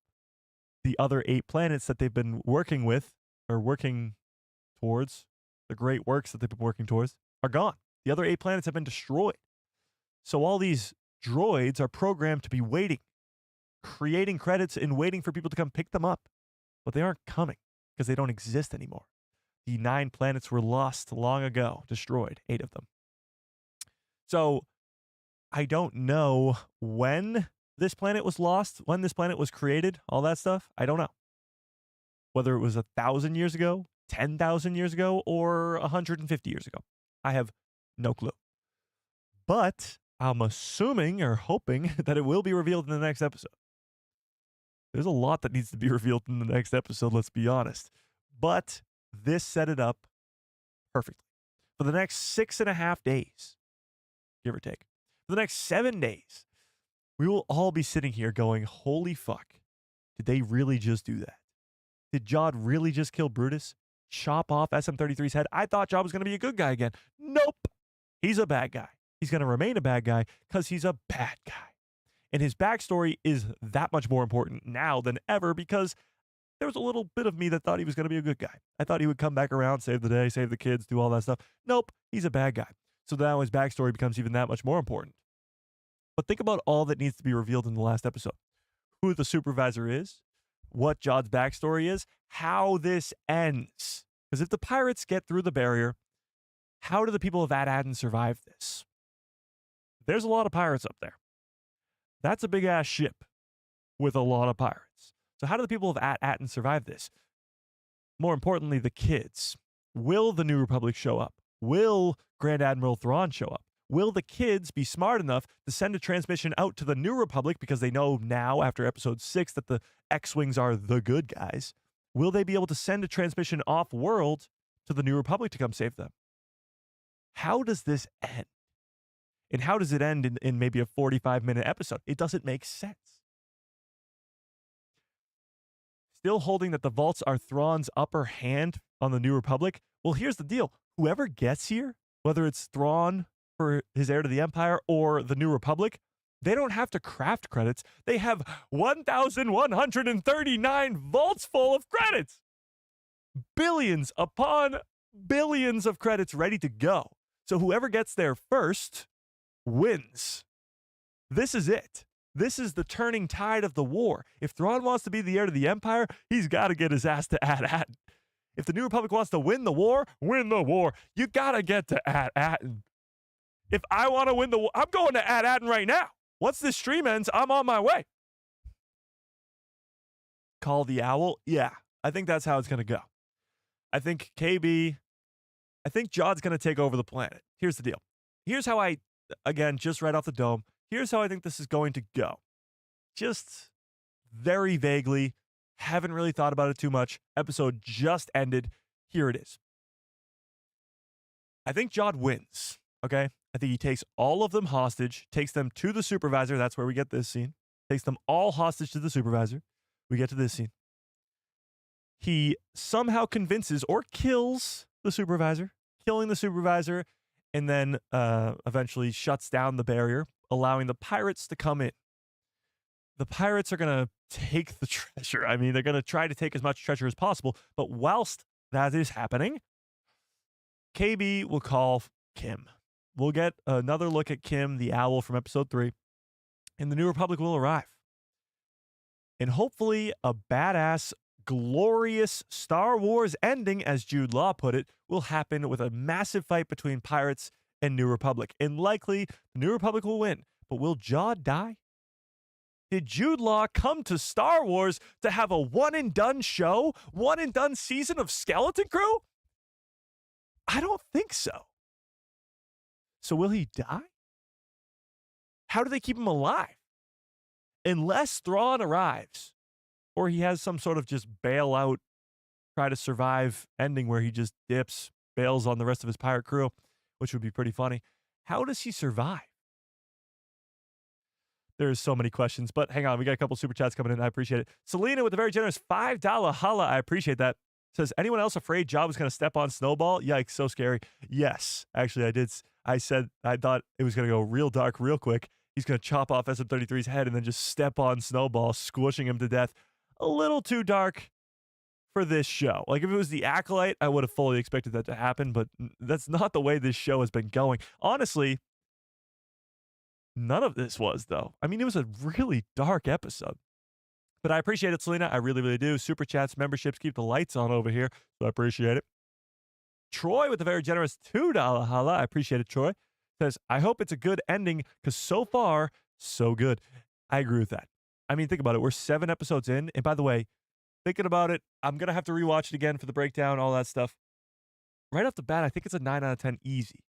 The other 8 planets that they've been working with or working towards, the great works that they've been working towards, are gone. The other 8 planets have been destroyed. So all these droids are programmed to be waiting, creating credits and waiting for people to come pick them up. But they aren't coming because they don't exist anymore. The 9 planets were lost long ago, destroyed, 8 of them. So I don't know when this planet was lost, when this planet was created, all that stuff. I don't know. Whether it was 1,000 years ago, 10,000 years ago, or 150 years ago. I have no clue. But I'm assuming or hoping that it will be revealed in the next episode. There's a lot that needs to be revealed in the next episode, let's be honest. But this set it up perfectly. For the next 6.5 days, give or take, for the next 7 days, we will all be sitting here going, holy fuck, did they really just do that? Did Jod really just kill Brutus? Chop off SM-33's head? I thought Jod was going to be a good guy again. Nope. He's a bad guy. He's going to remain a bad guy because he's a bad guy. And his backstory is that much more important now than ever because there was a little bit of me that thought he was going to be a good guy. I thought he would come back around, save the day, save the kids, do all that stuff. Nope. He's a bad guy. So now his backstory becomes even that much more important. But think about all that needs to be revealed in the last episode. Who the supervisor is, what Jod's backstory is, how this ends. Because if the pirates get through the barrier, how do the people of At Aton survive this? There's a lot of pirates up there. That's a big-ass ship with a lot of pirates. So how do the people of At Aton survive this? More importantly, the kids. Will the New Republic show up? Will Grand Admiral Thrawn show up? Will the kids be smart enough to send a transmission out to the New Republic because they know now, after episode 6, that the X-Wings are the good guys? Will they be able to send a transmission off-world to the New Republic to come save them? How does this end? And how does it end in maybe a 45-minute episode? It doesn't make sense. Still holding that the vaults are Thrawn's upper hand on the New Republic? Well, here's the deal. Whoever gets here, whether it's Thrawn for his heir to the Empire or the New Republic, they don't have to craft credits. They have 1,139 vaults full of credits. Billions upon billions of credits ready to go. So whoever gets there first wins. This is it. This is the turning tide of the war. If Thrawn wants to be the heir to the Empire, he's got to get his ass to At Aton. If the New Republic wants to win the war, you got to get to At Aton. If I want to win the war, I'm going to At Aton right now. Once this stream ends, I'm on my way. Call the owl? Yeah, I think that's how it's going to go. I think Jod's going to take over the planet. Here's the deal. Here's how again, just right off the dome, here's how I think this is going to go. Just very vaguely, haven't really thought about it too much. Episode just ended. Here it is. I think Jod wins, okay? I think he takes all of them hostage, takes them to the supervisor. That's where we get this scene. Takes them all hostage to the supervisor. We get to this scene. He somehow convinces or kills the supervisor, killing the supervisor, and then eventually shuts down the barrier, allowing the pirates to come in. The pirates are going to take the treasure. I mean, they're going to try to take as much treasure as possible. But whilst that is happening, KB will call Kim. We'll get another look at Kim, the owl from episode 3, and the New Republic will arrive. And hopefully a badass, glorious Star Wars ending, as Jude Law put it, will happen with a massive fight between pirates and New Republic. And likely, the New Republic will win. But will Jod die? Did Jude Law come to Star Wars to have a one-and-done show? One-and-done season of Skeleton Crew? I don't think so. So will he die? How do they keep him alive? Unless Thrawn arrives, or he has some sort of just bail out, try to survive ending where he just dips, bails on the rest of his pirate crew, which would be pretty funny. How does he survive? There's so many questions, but hang on. We got a couple super chats coming in. I appreciate it. Selena with a very generous $5 holla. I appreciate that. Says, anyone else afraid Jod was going to step on Snowball? Yikes, so scary. Yes, actually, I did. I thought it was going to go real dark real quick. He's going to chop off SM-33's head and then just step on Snowball, squishing him to death. A little too dark for this show. Like, if it was The Acolyte, I would have fully expected that to happen, but that's not the way this show has been going. Honestly, none of this was, though. I mean, it was a really dark episode. But I appreciate it, Selena. I really, really do. Super chats, memberships, keep the lights on over here. So I appreciate it. Troy with a very generous $2 holla. I appreciate it, Troy. Says, I hope it's a good ending because so far, so good. I agree with that. I mean, think about it. We're 7 episodes in. And by the way, thinking about it, I'm going to have to rewatch it again for the breakdown, all that stuff. Right off the bat, I think it's a 9 out of 10 easy.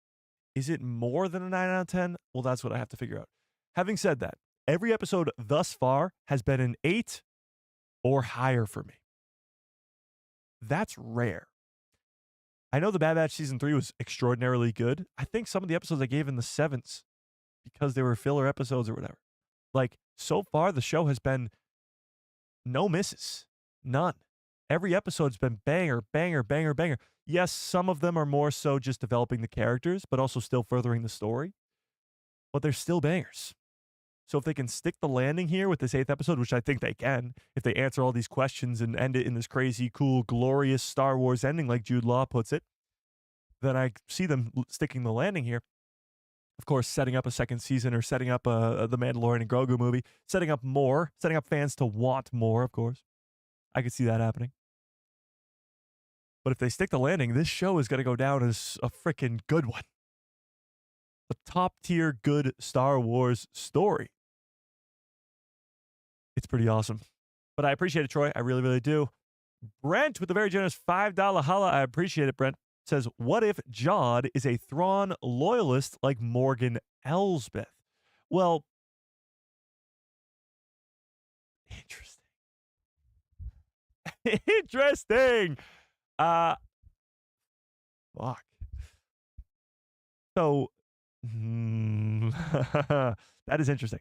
Is it more than a 9 out of 10? Well, that's what I have to figure out. Having said that, every episode thus far has been an 8 or higher for me. That's rare. I know the Bad Batch Season 3 was extraordinarily good. I think some of the episodes I gave in the 7s because they were filler episodes or whatever. Like, so far, the show has been no misses. None. Every episode's been banger, banger, banger, banger. Yes, some of them are more so just developing the characters, but also still furthering the story. But they're still bangers. So if they can stick the landing here with this 8th episode, which I think they can, if they answer all these questions and end it in this crazy, cool, glorious Star Wars ending like Jude Law puts it, then I see them sticking the landing here. Of course, setting up a second season or setting up the Mandalorian and Grogu movie, setting up fans to want more, of course. I could see that happening. But if they stick the landing, this show is going to go down as a freaking good one. A top tier good Star Wars story. It's pretty awesome. But I appreciate it, Troy. I really, really do. Brent with a very generous $5 holla. I appreciate it, Brent. Says, what if Jod is a Thrawn loyalist like Morgan Elsbeth? Well, interesting. Interesting. Fuck. So, that is interesting.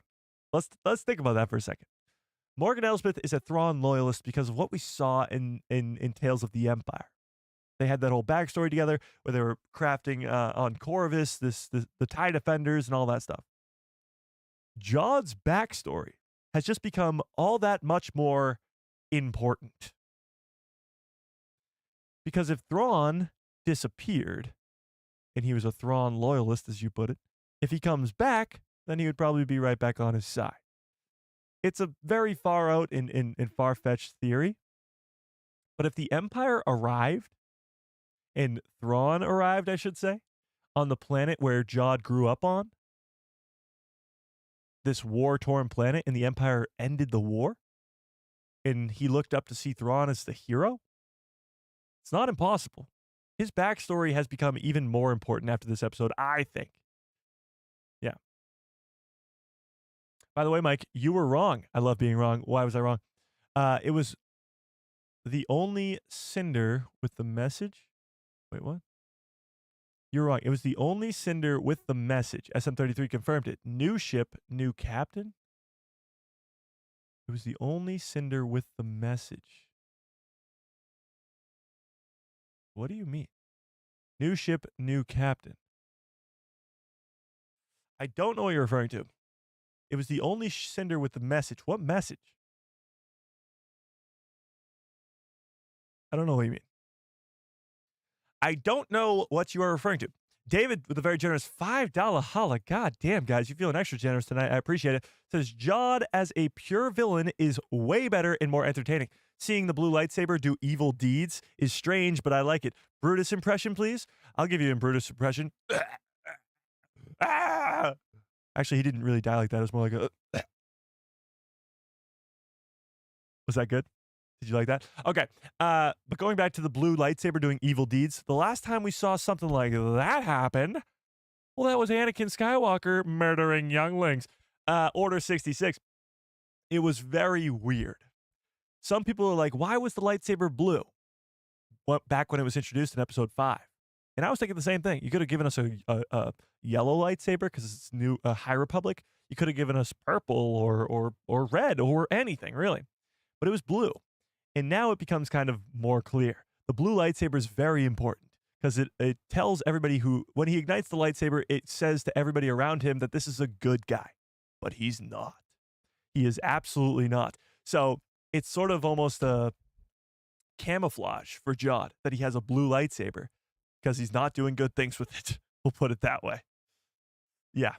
Let's think about that for a second. Morgan Elsbeth is a Thrawn loyalist because of what we saw in Tales of the Empire. They had that whole backstory together where they were crafting on Corvus, the TIE Defenders, and all that stuff. Jod's backstory has just become all that much more important. Because if Thrawn disappeared, and he was a Thrawn loyalist, as you put it, if he comes back, then he would probably be right back on his side. It's a very far out and far-fetched theory. But if the Empire arrived, and Thrawn arrived, I should say, on the planet where Jod grew up on, this war-torn planet, and the Empire ended the war, and he looked up to see Thrawn as the hero, it's not impossible. His backstory has become even more important after this episode, I think. Yeah. By the way, Mike, you were wrong. I love being wrong. Why was I wrong? It was the only cinder with the message. Wait, what? You're wrong. It was the only cinder with the message. SM33 confirmed it. New ship, new captain. It was the only cinder with the message. What do you mean? New ship, new captain. I don't know what you're referring to. It was the only cinder with the message. What message? I don't know what you mean. I don't know what you are referring to. David with a very generous $5 holla. God damn, guys, you feeling extra generous tonight. I appreciate it. Says, Jod as a pure villain is way better and more entertaining. Seeing the blue lightsaber do evil deeds is strange, but I like it. Brutus impression, please. I'll give you a Brutus impression. Actually, he didn't really die like that. It was more like a... Was that good? Did you like that? Okay. But going back to the blue lightsaber doing evil deeds, the last time we saw something like that happen, well, that was Anakin Skywalker murdering younglings. Order 66. It was very weird. Some people are like, why was the lightsaber blue? Back when it was introduced in episode 5. And I was thinking the same thing. You could have given us a yellow lightsaber because it's new, High Republic. You could have given us purple or red or anything, really. But it was blue. And now it becomes kind of more clear. The blue lightsaber is very important because it tells everybody when he ignites the lightsaber, it says to everybody around him that this is a good guy. But he's not. He is absolutely not. So it's sort of almost a camouflage for Jod that he has a blue lightsaber because he's not doing good things with it. We'll put it that way. Yeah.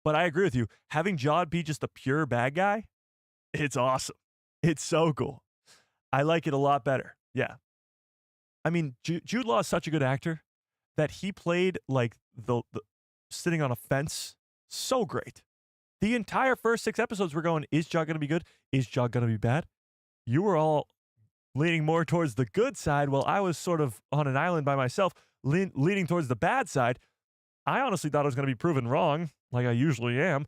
But I agree with you. Having Jod be just a pure bad guy, it's awesome. It's so cool. I like it a lot better. Yeah. I mean, Jude Law is such a good actor that he played like the sitting on a fence so great. The entire first 6 episodes were going, is Jod going to be good? Is Jod going to be bad? You were all leaning more towards the good side while I was sort of on an island by myself leaning towards the bad side. I honestly thought I was going to be proven wrong, like I usually am.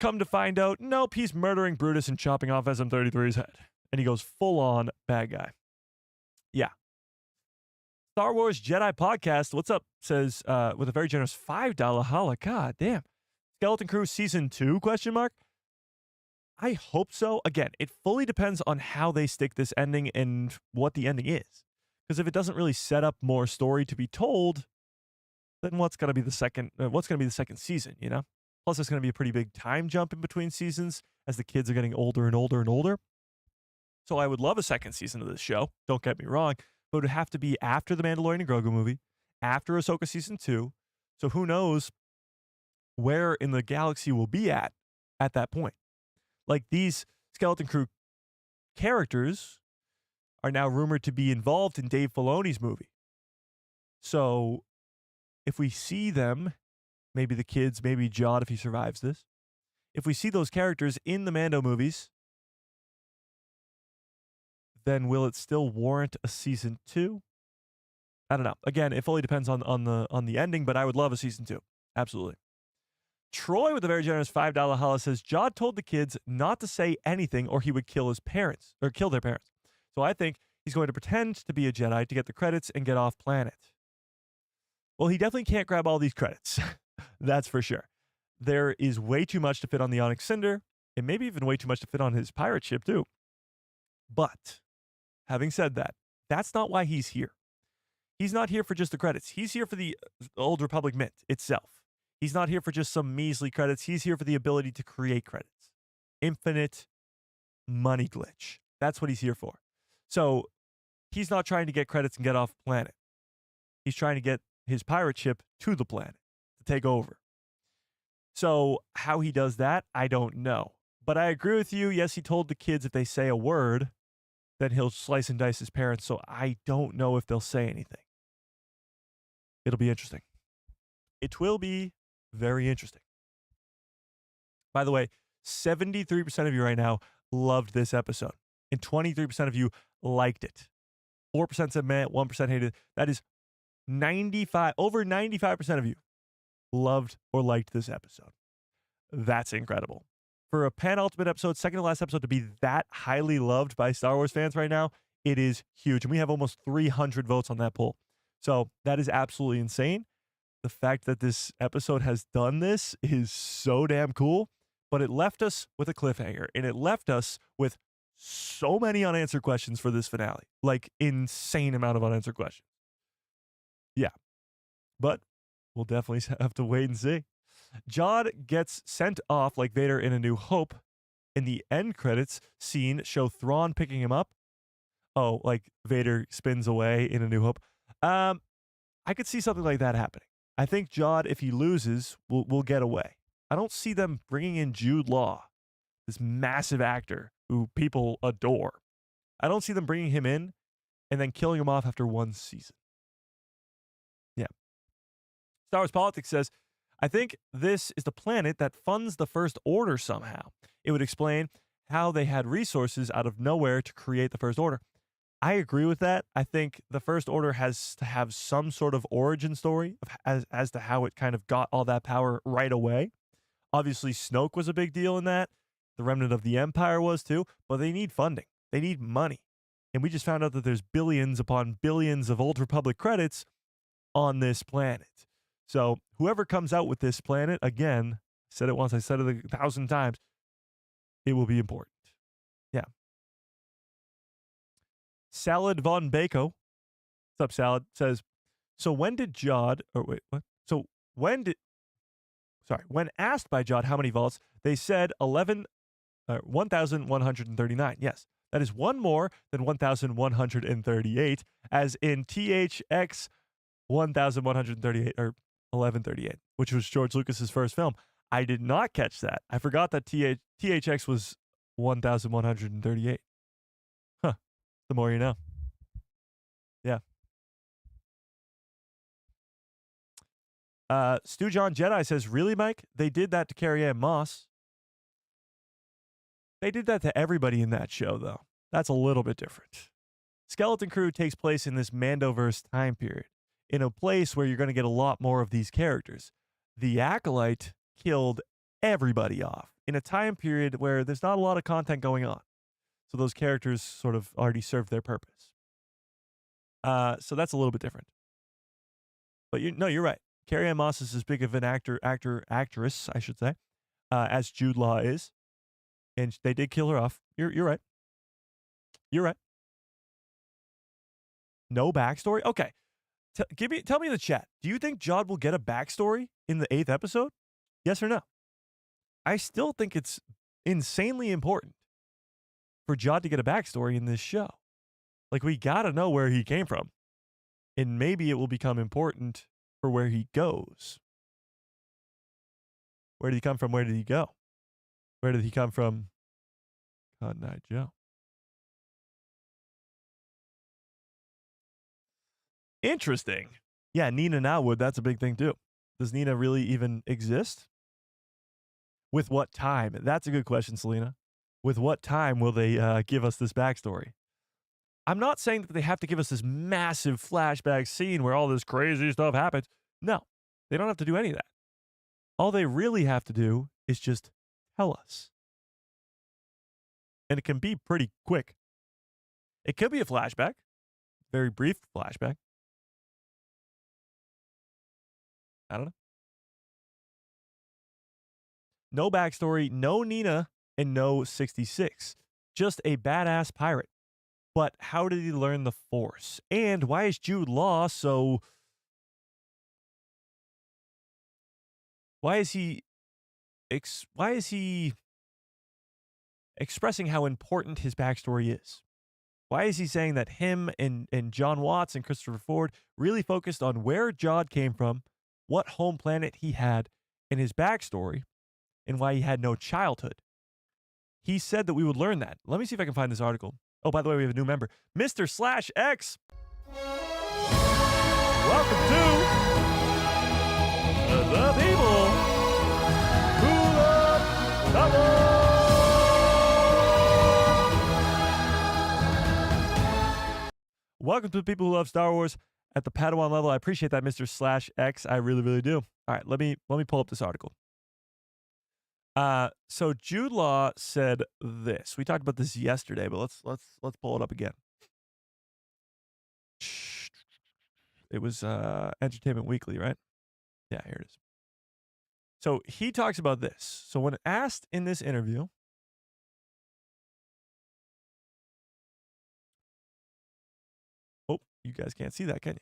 Come to find out, nope, he's murdering Brutus and chopping off SM33's head. And he goes full-on bad guy. Yeah. Star Wars Jedi Podcast, what's up, says, with a very generous $5 holla. God damn. Skeleton Crew Season 2, question mark? I hope so. Again, it fully depends on how they stick this ending and what the ending is. Because if it doesn't really set up more story to be told, then what's going to be the second season, you know? Plus, there's going to be a pretty big time jump in between seasons as the kids are getting older and older and older. So I would love a second season of this show. Don't get me wrong. But it would have to be after the Mandalorian and Grogu movie after Ahsoka season 2. So who knows where in the galaxy we'll be at that point. Like, these Skeleton Crew characters are now rumored to be involved in Dave Filoni's movie. So if we see them, maybe the kids, maybe Jod if he survives this, if we see those characters in the Mando movies, then will it still warrant a season 2? I don't know. Again, it fully depends on the ending, but I would love a season 2. Absolutely. Troy with a very generous $5 holla says, Jod told the kids not to say anything or he would kill his parents, or kill their parents. So I think he's going to pretend to be a Jedi to get the credits and get off planet. Well, he definitely can't grab all these credits. That's for sure. There is way too much to fit on the Onyx Cinder, and maybe even way too much to fit on his pirate ship too. But having said that, that's not why he's here. He's not here for just the credits. He's here for the Old Republic Mint itself. He's not here for just some measly credits. He's here for the ability to create credits. Infinite money glitch. That's what he's here for. So he's not trying to get credits and get off planet. He's trying to get his pirate ship to the planet to take over. So how he does that, I don't know. But I agree with you. Yes, he told the kids if they say a word, then he'll slice and dice his parents. So I don't know if they'll say anything. It'll be interesting. It will be very interesting. By the way, 73% of you right now loved this episode, and 23% of you liked it. 4% said meh, 1% hated it. That is over 95% of you loved or liked this episode. That's incredible. For a penultimate episode, second to last episode, to be that highly loved by Star Wars fans right now, it is huge. And we have almost 300 votes on that poll. So that is absolutely insane. The fact that this episode has done this is so damn cool, but it left us with a cliffhanger, and it left us with so many unanswered questions for this finale, like insane amount of unanswered questions. Yeah, but we'll definitely have to wait and see. Jod gets sent off like Vader in A New Hope. In the end credits scene, show Thrawn picking him up. Oh, like Vader spins away in A New Hope. I could see something like that happening. I think Jod, if he loses, will get away. I don't see them bringing in Jude Law, this massive actor who people adore. I don't see them bringing him in and then killing him off after one season. Yeah. Star Wars Politics says, I think this is the planet that funds the First Order somehow. It would explain how they had resources out of nowhere to create the First Order. I agree with that. I think the First Order has to have some sort of origin story as to how it kind of got all that power right away. Obviously, Snoke was a big deal in that. The Remnant of the Empire was too. But they need funding. They need money. And we just found out that there's billions upon billions of Old Republic credits on this planet. So whoever comes out with this planet, again, I said it once, I said it 1,000 times, it will be important. Yeah. Salad Von Bako, what's up, Salad, says, so when did Jod, or wait, what? So when asked by Jod how many vaults, they said 1,139. Yes, that is one more than 1,138, as in THX 1,138, or 1138, which was George Lucas's first film. I did not catch that. I forgot that THX was 1,138. Huh. The more you know. Yeah. Stu John Jedi says, really, Mike? They did that to Carrie Ann Moss. They did that to everybody in that show, though. That's a little bit different. Skeleton Crew takes place in this Mandoverse time period, in a place where you're going to get a lot more of these characters. The Acolyte killed everybody off in a time period where there's not a lot of content going on. So those characters sort of already served their purpose. So that's a little bit different. But you're right. Carrie Ann Moss is as big of an actress, I should say, as Jude Law is. And they did kill her off. You're right. You're right. No backstory? Okay. Tell me in the chat. Do you think Jod will get a backstory in the 8th episode? Yes or no? I still think it's insanely important for Jod to get a backstory in this show. Like, we gotta know where he came from. And maybe it will become important for where he goes. Where did he come from? Where did he go? Where did he come from? Cotton Eye Joe. Interesting. Yeah, Nina Nowwood, that's a big thing too. Does Nina really even exist? With what time? That's a good question, Selena. With what time will they give us this backstory? I'm not saying that they have to give us this massive flashback scene where all this crazy stuff happens. No, they don't have to do any of that. All they really have to do is just tell us. And it can be pretty quick. It could be a flashback, very brief flashback. I don't know. No backstory, no Nina, and no 66. Just a badass pirate. But how did he learn the Force? And why is Jude Law so... Why is he expressing how important his backstory is? Why is he saying that him and John Watts and Christopher Ford really focused on where Jod came from, what home planet he had, and his backstory, and why he had no childhood? He said that we would learn that. Let me see if I can find this article. Oh, by the way, we have a new member, Mr. Slash X. Welcome to the people who love Star Wars. Welcome to the people who love Star Wars at the Padawan level. I appreciate that, Mr. Slash X. I really, really do. All right, let me pull up this article. So Jude Law said this. We talked about this yesterday, but let's pull it up again. It was Entertainment Weekly, right? Yeah, here it is. So he talks about this. So when asked in this interview, oh, you guys can't see that, can you?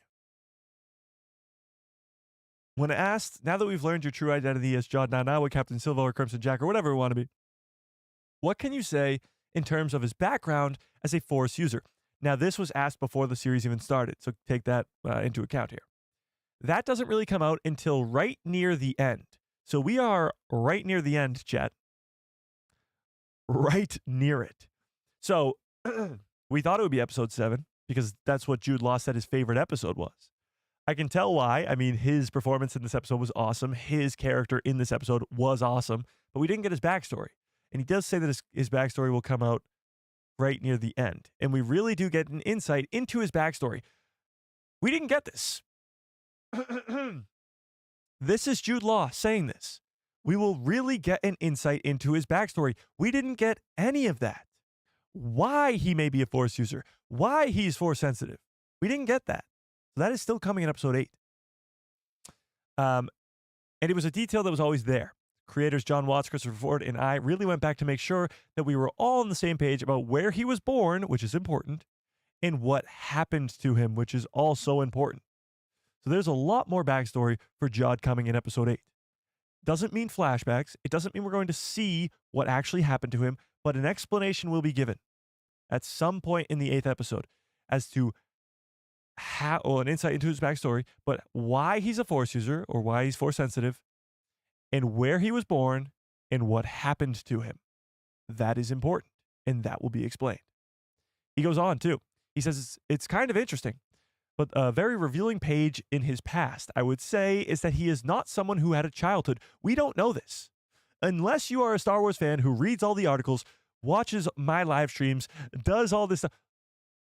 When asked, now that we've learned your true identity as Jod Nanawa, Captain Silva, or Crimson Jack, or whatever we want to be, what can you say in terms of his background as a Force user? Now, this was asked before the series even started, so take that into account here. That doesn't really come out until right near the end. So we are right near the end, chat. Right near it. So we thought it would be episode 7 because that's what Jude Law said his favorite episode was. I can tell why. I mean, his performance in this episode was awesome. His character in this episode was awesome, but we didn't get his backstory. And he does say that his backstory will come out right near the end. And we really do get an insight into his backstory. We didn't get this. This is Jude Law saying this. We will really get an insight into his backstory. We didn't get any of that. Why he may be a Force user. Why he's Force sensitive. We didn't get that. So that is still coming in episode 8. And it was a detail that was always there. Creators John Watts, Christopher Ford, and I really went back to make sure that we were all on the same page about where he was born, which is important, and what happened to him, which is also important. So there's a lot more backstory for Jod coming in episode 8. Doesn't mean flashbacks. It doesn't mean we're going to see what actually happened to him, but an explanation will be given at some point in the 8th episode as to how, an insight into his backstory, but why he's a Force user or why he's Force sensitive, and where he was born and what happened to him. That is important, and that will be explained. He goes on, too. He says it's kind of interesting, but a very revealing page in his past, I would say, is that he is not someone who had a childhood. We don't know this. Unless you are a Star Wars fan who reads all the articles, watches my live streams, does all this stuff.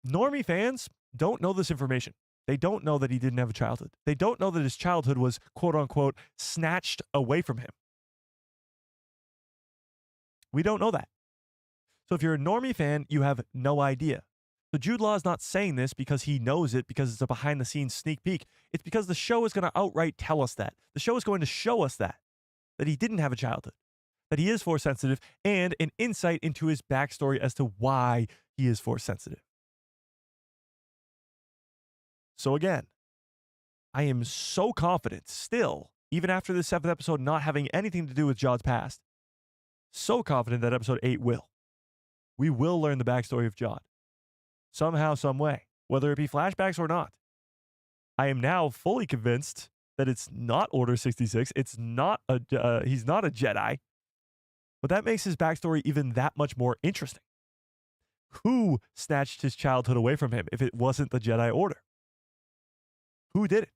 Normie fans don't know this information. They don't know that he didn't have a childhood. They don't know that his childhood was, quote unquote, snatched away from him. We don't know that. So if you're a Normie fan, you have no idea. So Jude Law is not saying this because he knows it, because it's a behind-the-scenes sneak peek. It's because the show is going to outright tell us that. The show is going to show us that he didn't have a childhood, that he is Force sensitive, and an insight into his backstory as to why he is Force sensitive. So again, I am so confident still, even after this 7th episode not having anything to do with Jod's past, so confident that episode 8 will. We will learn the backstory of Jod. Somehow, some way, whether it be flashbacks or not. I am now fully convinced that it's not Order 66. It's not he's not a Jedi. But that makes his backstory even that much more interesting. Who snatched his childhood away from him if it wasn't the Jedi Order? Who did it?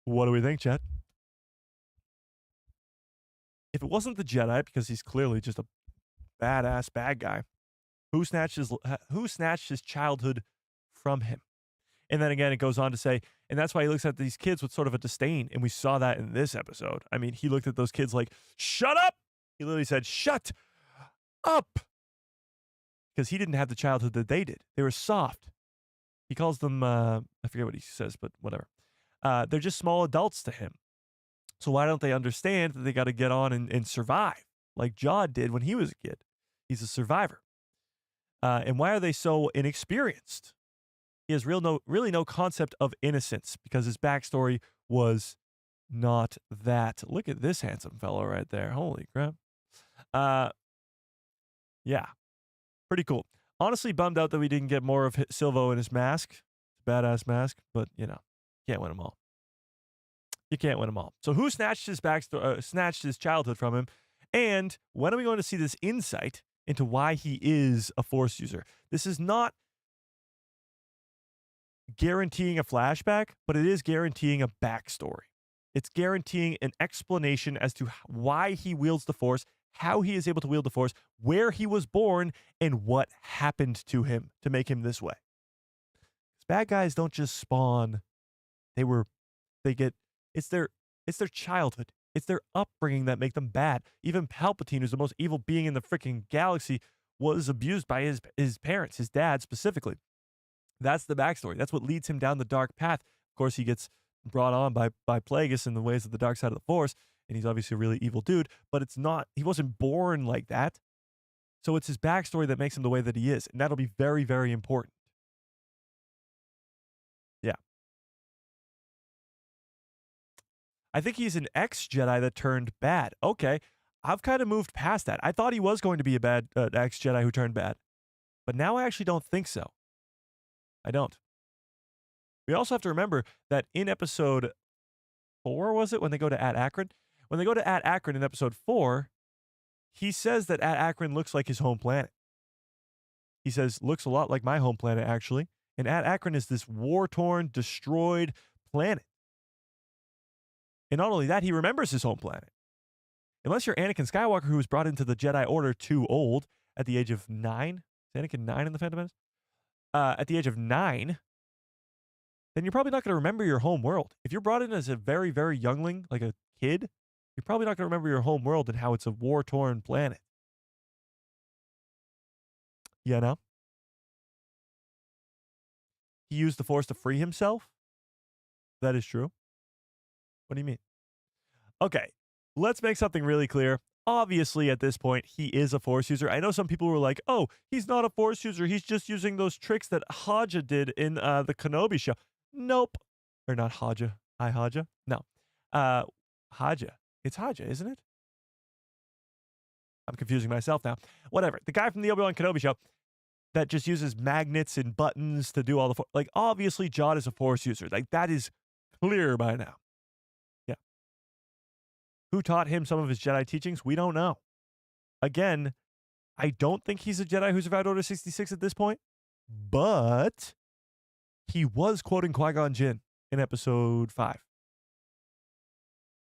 What do we think, Chet? If it wasn't the Jedi, because he's clearly just a badass bad guy, who snatched his childhood from him? And then again, it goes on to say, and that's why he looks at these kids with sort of a disdain. And we saw that in this episode. I mean, he looked at those kids like, shut up. He literally said, shut up. Because he didn't have the childhood that they did. They were soft. He calls them, I forget what he says, but whatever. They're just small adults to him. So why don't they understand that they got to get on and survive like Jod did when he was a kid? He's a survivor. And why are they so inexperienced? He has really no concept of innocence because his backstory was not that. Look at this handsome fellow right there. Holy crap. Yeah. Pretty cool. Honestly bummed out that we didn't get more of Silvo in his mask. Badass mask, but can't win them all. You can't win them all. So who snatched his snatched his childhood from him? And when are we going to see this insight into why he is a Force user? This is not guaranteeing a flashback, but it is guaranteeing a backstory. It's guaranteeing an explanation as to why he wields the Force, how he is able to wield the Force, where he was born, and what happened to him to make him this way. Bad guys don't just spawn. It's their childhood. It's their upbringing that make them bad. Even Palpatine, who's the most evil being in the freaking galaxy, was abused by his parents, his dad specifically. That's the backstory. That's what leads him down the dark path. Of course, he gets brought on by Plagueis in the ways of the dark side of the Force, and he's obviously a really evil dude, but he wasn't born like that. So it's his backstory that makes him the way that he is, and that'll be very, very important. Yeah. I think he's an ex-Jedi that turned bad. Okay, I've kind of moved past that. I thought he was going to be a bad ex-Jedi who turned bad, but now I actually don't think so. I don't. We also have to remember that in episode 4, was it, when they go to At Aton? When they go to At Aton in episode 4, he says that At Aton looks like his home planet. He says, looks a lot like my home planet, actually. And At Aton is this war-torn, destroyed planet. And not only that, he remembers his home planet. Unless you're Anakin Skywalker, who was brought into the Jedi Order too old at the age of 9. Is Anakin 9 in The Phantom Menace? At the age of 9, then you're probably not going to remember your home world. If you're brought in as a very, very youngling, like a kid, you're probably not going to remember your home world and how it's a war-torn planet. You know? He used the Force to free himself? That is true. What do you mean? Okay, let's make something really clear. Obviously, at this point, he is a Force user. I know some people were like, oh, he's not a Force user. He's just using those tricks that Haja did in the Kenobi show. Nope. Or not Haja. Haja? No. Haja. It's Haja, isn't it? I'm confusing myself now. Whatever. The guy from the Obi-Wan Kenobi show that just uses magnets and buttons to do all the... Like, obviously, Jod is a Force user. Like, that is clear by now. Yeah. Who taught him some of his Jedi teachings? We don't know. Again, I don't think he's a Jedi who survived Order 66 at this point, but he was quoting Qui-Gon Jinn in episode 5.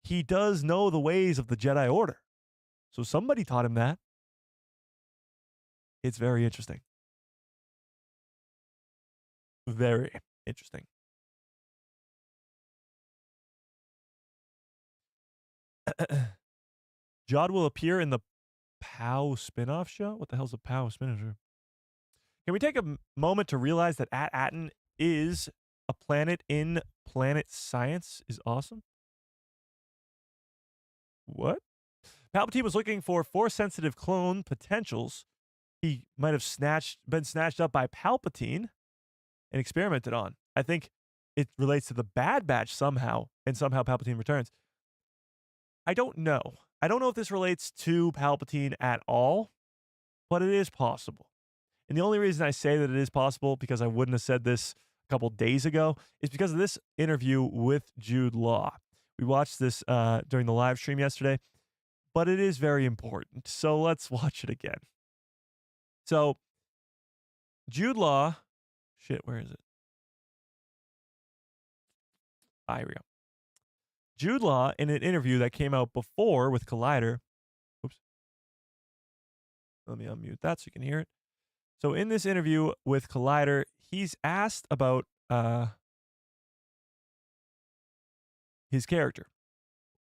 He does know the ways of the Jedi Order. So somebody taught him that. It's very interesting. Very interesting. Jod will appear in the POW spin-off show? What the hell's a POW spin-off show? Can we take a moment to realize that At Aton is a planet in planet science is awesome? What? Palpatine was looking for Force-sensitive clone potentials. He might have been snatched up by Palpatine and experimented on. I think it relates to the Bad Batch somehow, and somehow Palpatine returns. I don't know. I don't know if this relates to Palpatine at all, but it is possible. And the only reason I say that it is possible, because I wouldn't have said this a couple days ago is because of this interview with Jude Law. We watched this during the live stream yesterday, but it is very important. So let's watch it again. So Jude Law, where is it? Here we go. Jude Law, in an interview that came out before with Collider, oops, let me unmute that so you can hear it. So in this interview with Collider, he's asked about his character.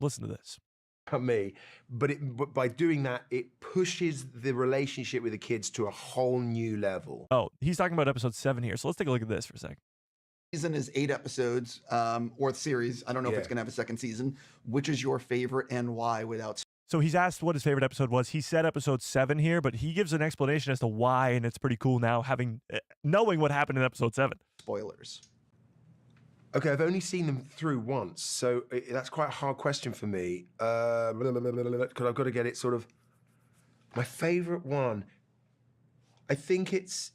Listen to this. Me, but by doing that, it pushes the relationship with the kids to a whole new level. Oh, he's talking about episode 7 here. So let's take a look at this for a second. Season is 8 episodes, or the series. I don't know if it's going to have a second season. Which is your favorite and why without... So he's asked what his favorite episode was. He said episode 7 here, but he gives an explanation as to why, and it's pretty cool now, knowing what happened in episode 7. Spoilers. Okay, I've only seen them through once, so that's quite a hard question for me. Because I've got to get it sort of... My favorite one, I think it's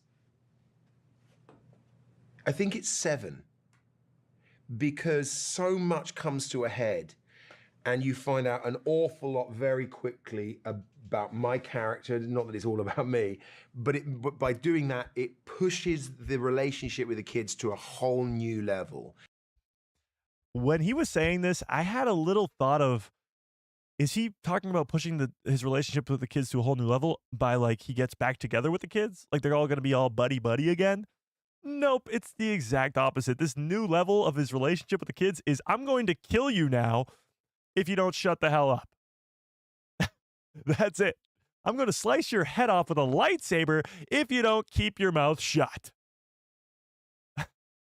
7, because so much comes to a head and you find out an awful lot very quickly about my character. Not that it's all about me, but by doing that, it pushes the relationship with the kids to a whole new level. When he was saying this, I had a little thought of, is he talking about pushing his relationship with the kids to a whole new level by, like, he gets back together with the kids? Like, they're all going to be all buddy-buddy again? Nope, it's the exact opposite. This new level of his relationship with the kids is, I'm going to kill you now if you don't shut the hell up. That's it. I'm going to slice your head off with a lightsaber if you don't keep your mouth shut.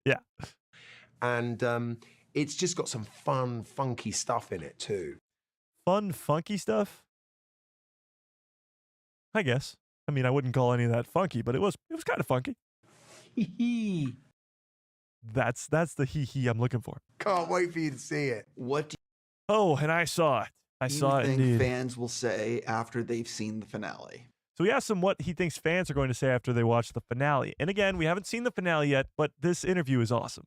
Yeah. And it's just got some fun, funky stuff in it too. Fun, funky stuff? I guess. I mean, I wouldn't call any of that funky, but it was kind of funky. Hee. That's the hee I'm looking for. Can't wait for you to see it. What do Oh, and I saw it. I saw it you think indeed. fans will say after they've seen the finale? So we asked him what he thinks fans are going to say after they watch the finale. And again, we haven't seen the finale yet, but this interview is awesome.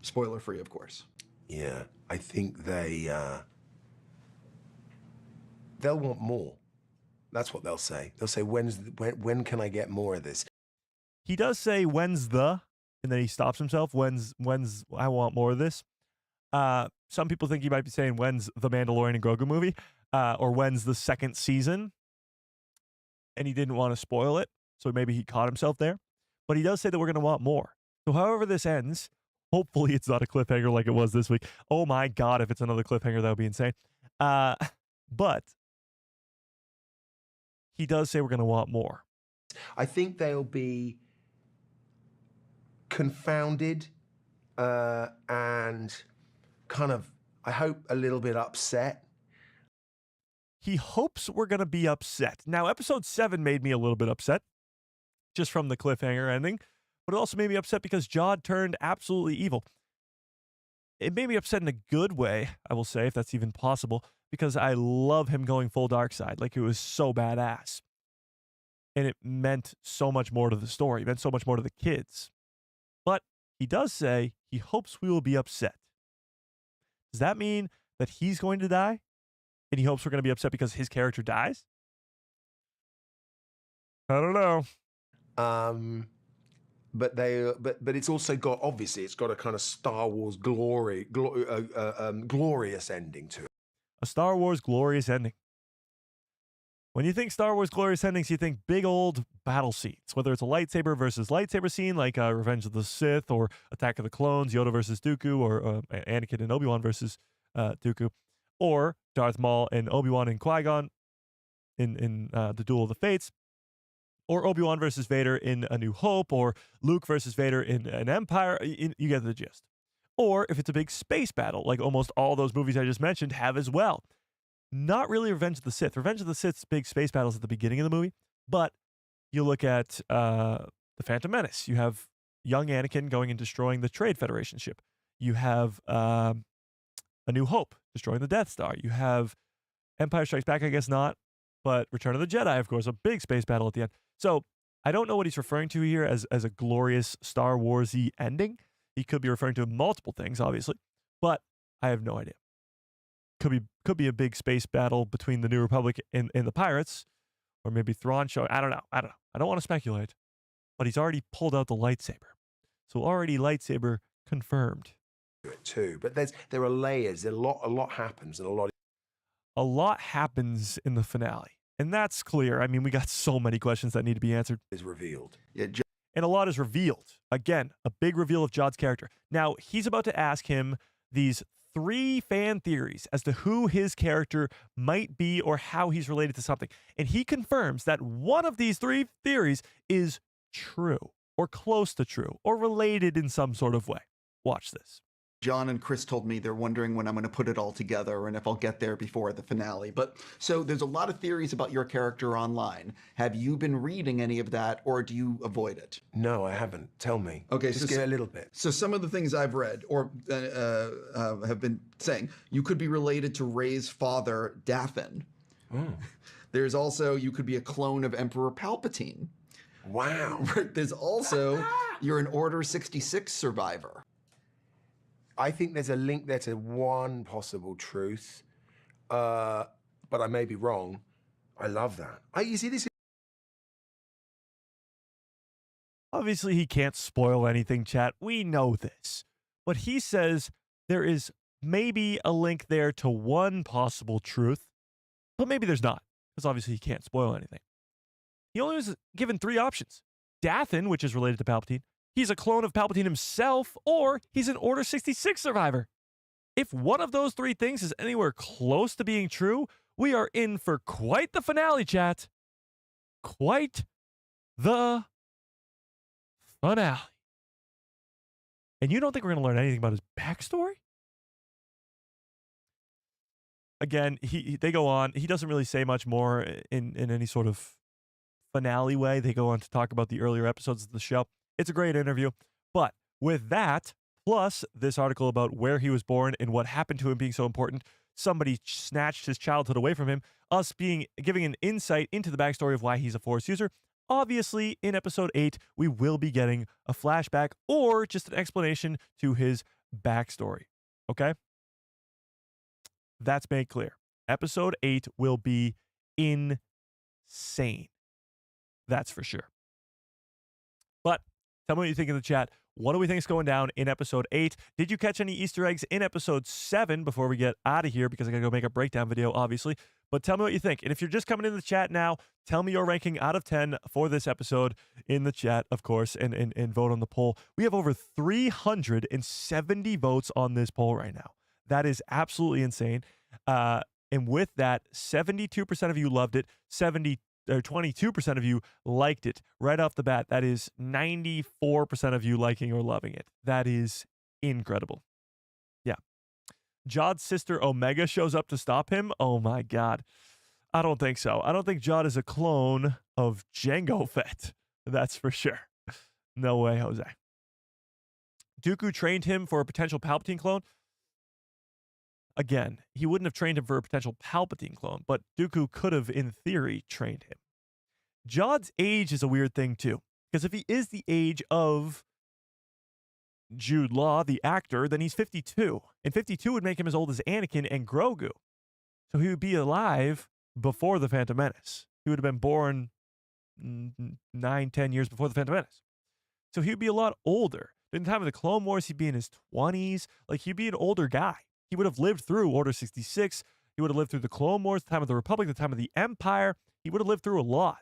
Spoiler free, of course. Yeah, I think they'll want more. That's what they'll say. They'll say, when can I get more of this? He does say, when's and then he stops himself. When's I want more of this. Some people think he might be saying, when's the Mandalorian and Grogu movie? Or when's the second season? And he didn't want to spoil it, so maybe he caught himself there. But he does say that we're going to want more. So however this ends, hopefully it's not a cliffhanger like it was this week. Oh my God, if it's another cliffhanger, that would be insane. But he does say we're going to want more. I think they'll be confounded and kind of, I hope, a little bit upset. He hopes we're going to be upset. Now, episode 7 made me a little bit upset just from the cliffhanger ending, but it also made me upset because Jod turned absolutely evil. It made me upset in a good way, I will say, if that's even possible, because I love him going full dark side. Like, it was so badass. And it meant so much more to the story. It meant so much more to the kids. But he does say he hopes we will be upset. Does that mean that he's going to die? And he hopes we're going to be upset because his character dies? I don't know. But it's also got, obviously, it's got a kind of Star Wars glorious ending to it. A Star Wars glorious ending. When you think Star Wars glorious endings, you think big old battle scenes, whether it's a lightsaber versus lightsaber scene like Revenge of the Sith or Attack of the Clones, Yoda versus Dooku, or Anakin and Obi-Wan versus Dooku, or Darth Maul and Obi-Wan and Qui-Gon in the Duel of the Fates, or Obi-Wan versus Vader in A New Hope, or Luke versus Vader in an Empire. You get the gist. Or if it's a big space battle, like almost all those movies I just mentioned have as well. Not really Revenge of the Sith. Revenge of the Sith's big space battles at the beginning of the movie, but you look at The Phantom Menace. You have young Anakin going and destroying the Trade Federation ship. You have A New Hope, destroying the Death Star. You have Empire Strikes Back, I guess not, but Return of the Jedi, of course, a big space battle at the end. So I don't know what he's referring to here as a glorious Star Wars-y ending. He could be referring to multiple things, obviously, but I have no idea. Could be a big space battle between the New Republic and the pirates, or maybe Thrawn showing. I don't know. I don't want to speculate, but he's already pulled out the lightsaber, so already lightsaber confirmed. Too, but there are layers. A lot happens, and a lot happens in the finale, and that's clear. I mean, we got so many questions that need to be answered. Is revealed. Yeah, and a lot is revealed. Again, a big reveal of Jod's character. Now, he's about to ask him these 3 fan theories as to who his character might be or how he's related to something. And he confirms that one of these 3 theories is true or close to true or related in some sort of way. Watch this. John and Chris told me they're wondering when I'm going to put it all together and if I'll get there before the finale. But so there's a lot of theories about your character online. Have you been reading any of that, or do you avoid it? No, I haven't. Tell me. Okay, just get a little bit. So some of the things I've read or have been saying, you could be related to Rey's father, Dathan. There's also, you could be a clone of Emperor Palpatine. Wow. There's also, you're an Order 66 survivor. I think there's a link there to one possible truth, but I may be wrong. I love that. You see, this. Obviously, he can't spoil anything, chat. We know this. But he says there is maybe a link there to one possible truth, but maybe there's not, because obviously he can't spoil anything. He only was given 3 options. Dathan, which is related to Palpatine. He's a clone of Palpatine himself, or he's an Order 66 survivor. If one of those 3 things is anywhere close to being true, we are in for quite the finale, chat. Quite the finale. And you don't think we're going to learn anything about his backstory? Again, they go on. He doesn't really say much more in any sort of finale way. They go on to talk about the earlier episodes of the show. It's a great interview. But with that, plus this article about where he was born and what happened to him being so important, somebody snatched his childhood away from him, us giving an insight into the backstory of why he's a Force user. Obviously, in episode 8, we will be getting a flashback or just an explanation to his backstory. Okay? That's made clear. Episode 8 will be insane. That's for sure. But tell me what you think in the chat. What do we think is going down in episode 8? Did you catch any Easter eggs in episode 7 before we get out of here? Because I got to go make a breakdown video, obviously. But tell me what you think. And if you're just coming in the chat now, tell me your ranking out of 10 for this episode in the chat, of course, and vote on the poll. We have over 370 votes on this poll right now. That is absolutely insane. And with that, 72% of you loved it. 22% of you liked it right off the bat. That is 94% of you liking or loving it. That is incredible. Yeah. Jod's sister Omega shows up to stop him. Oh my God. I don't think so. I don't think Jod is a clone of Jango Fett. That's for sure. No way, Jose. Dooku trained him for a potential Palpatine clone. Again, he wouldn't have trained him for a potential Palpatine clone, but Dooku could have, in theory, trained him. Jod's age is a weird thing, too, because if he is the age of Jude Law, the actor, then he's 52. And 52 would make him as old as Anakin and Grogu. So he would be alive before The Phantom Menace. He would have been born 9-10 years before The Phantom Menace. So he would be a lot older. During the time of the Clone Wars, he'd be in his 20s. Like, he'd be an older guy. He would have lived through Order 66. He would have lived through the Clone Wars, the time of the Republic, the time of the Empire. He would have lived through a lot.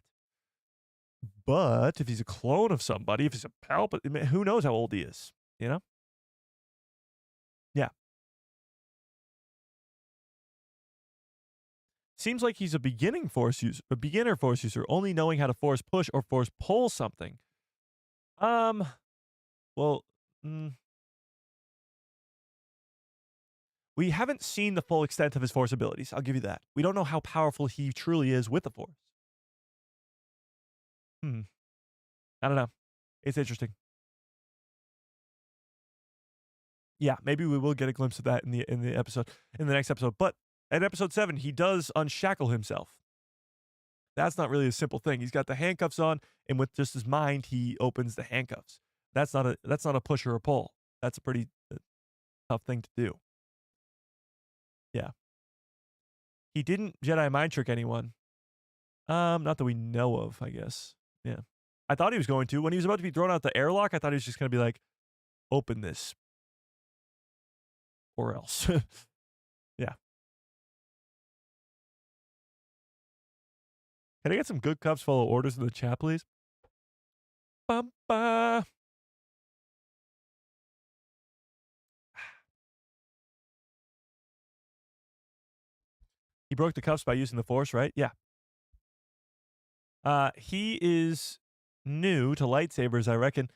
But if he's a clone of somebody, if he's a Palpatine, who knows how old he is, you know? Yeah. Seems like he's a beginner Force user, only knowing how to Force push or Force pull something. Well, we haven't seen the full extent of his Force abilities. I'll give you that. We don't know how powerful he truly is with the Force. I don't know. It's interesting. Yeah, maybe we will get a glimpse of that in the next episode. But in episode 7, he does unshackle himself. That's not really a simple thing. He's got the handcuffs on, and with just his mind, he opens the handcuffs. That's not a push or a pull. That's a pretty tough thing to do. Yeah. He didn't Jedi mind trick anyone. Not that we know of, I guess. Yeah. I thought he was going to. When he was about to be thrown out the airlock, I thought he was just going to be like, open this. Or else. Yeah. Can I get some good cups full of orders in the chat, please? Ba-ba. He broke the cuffs by using the Force, right? Yeah. He is new to lightsabers, I reckon.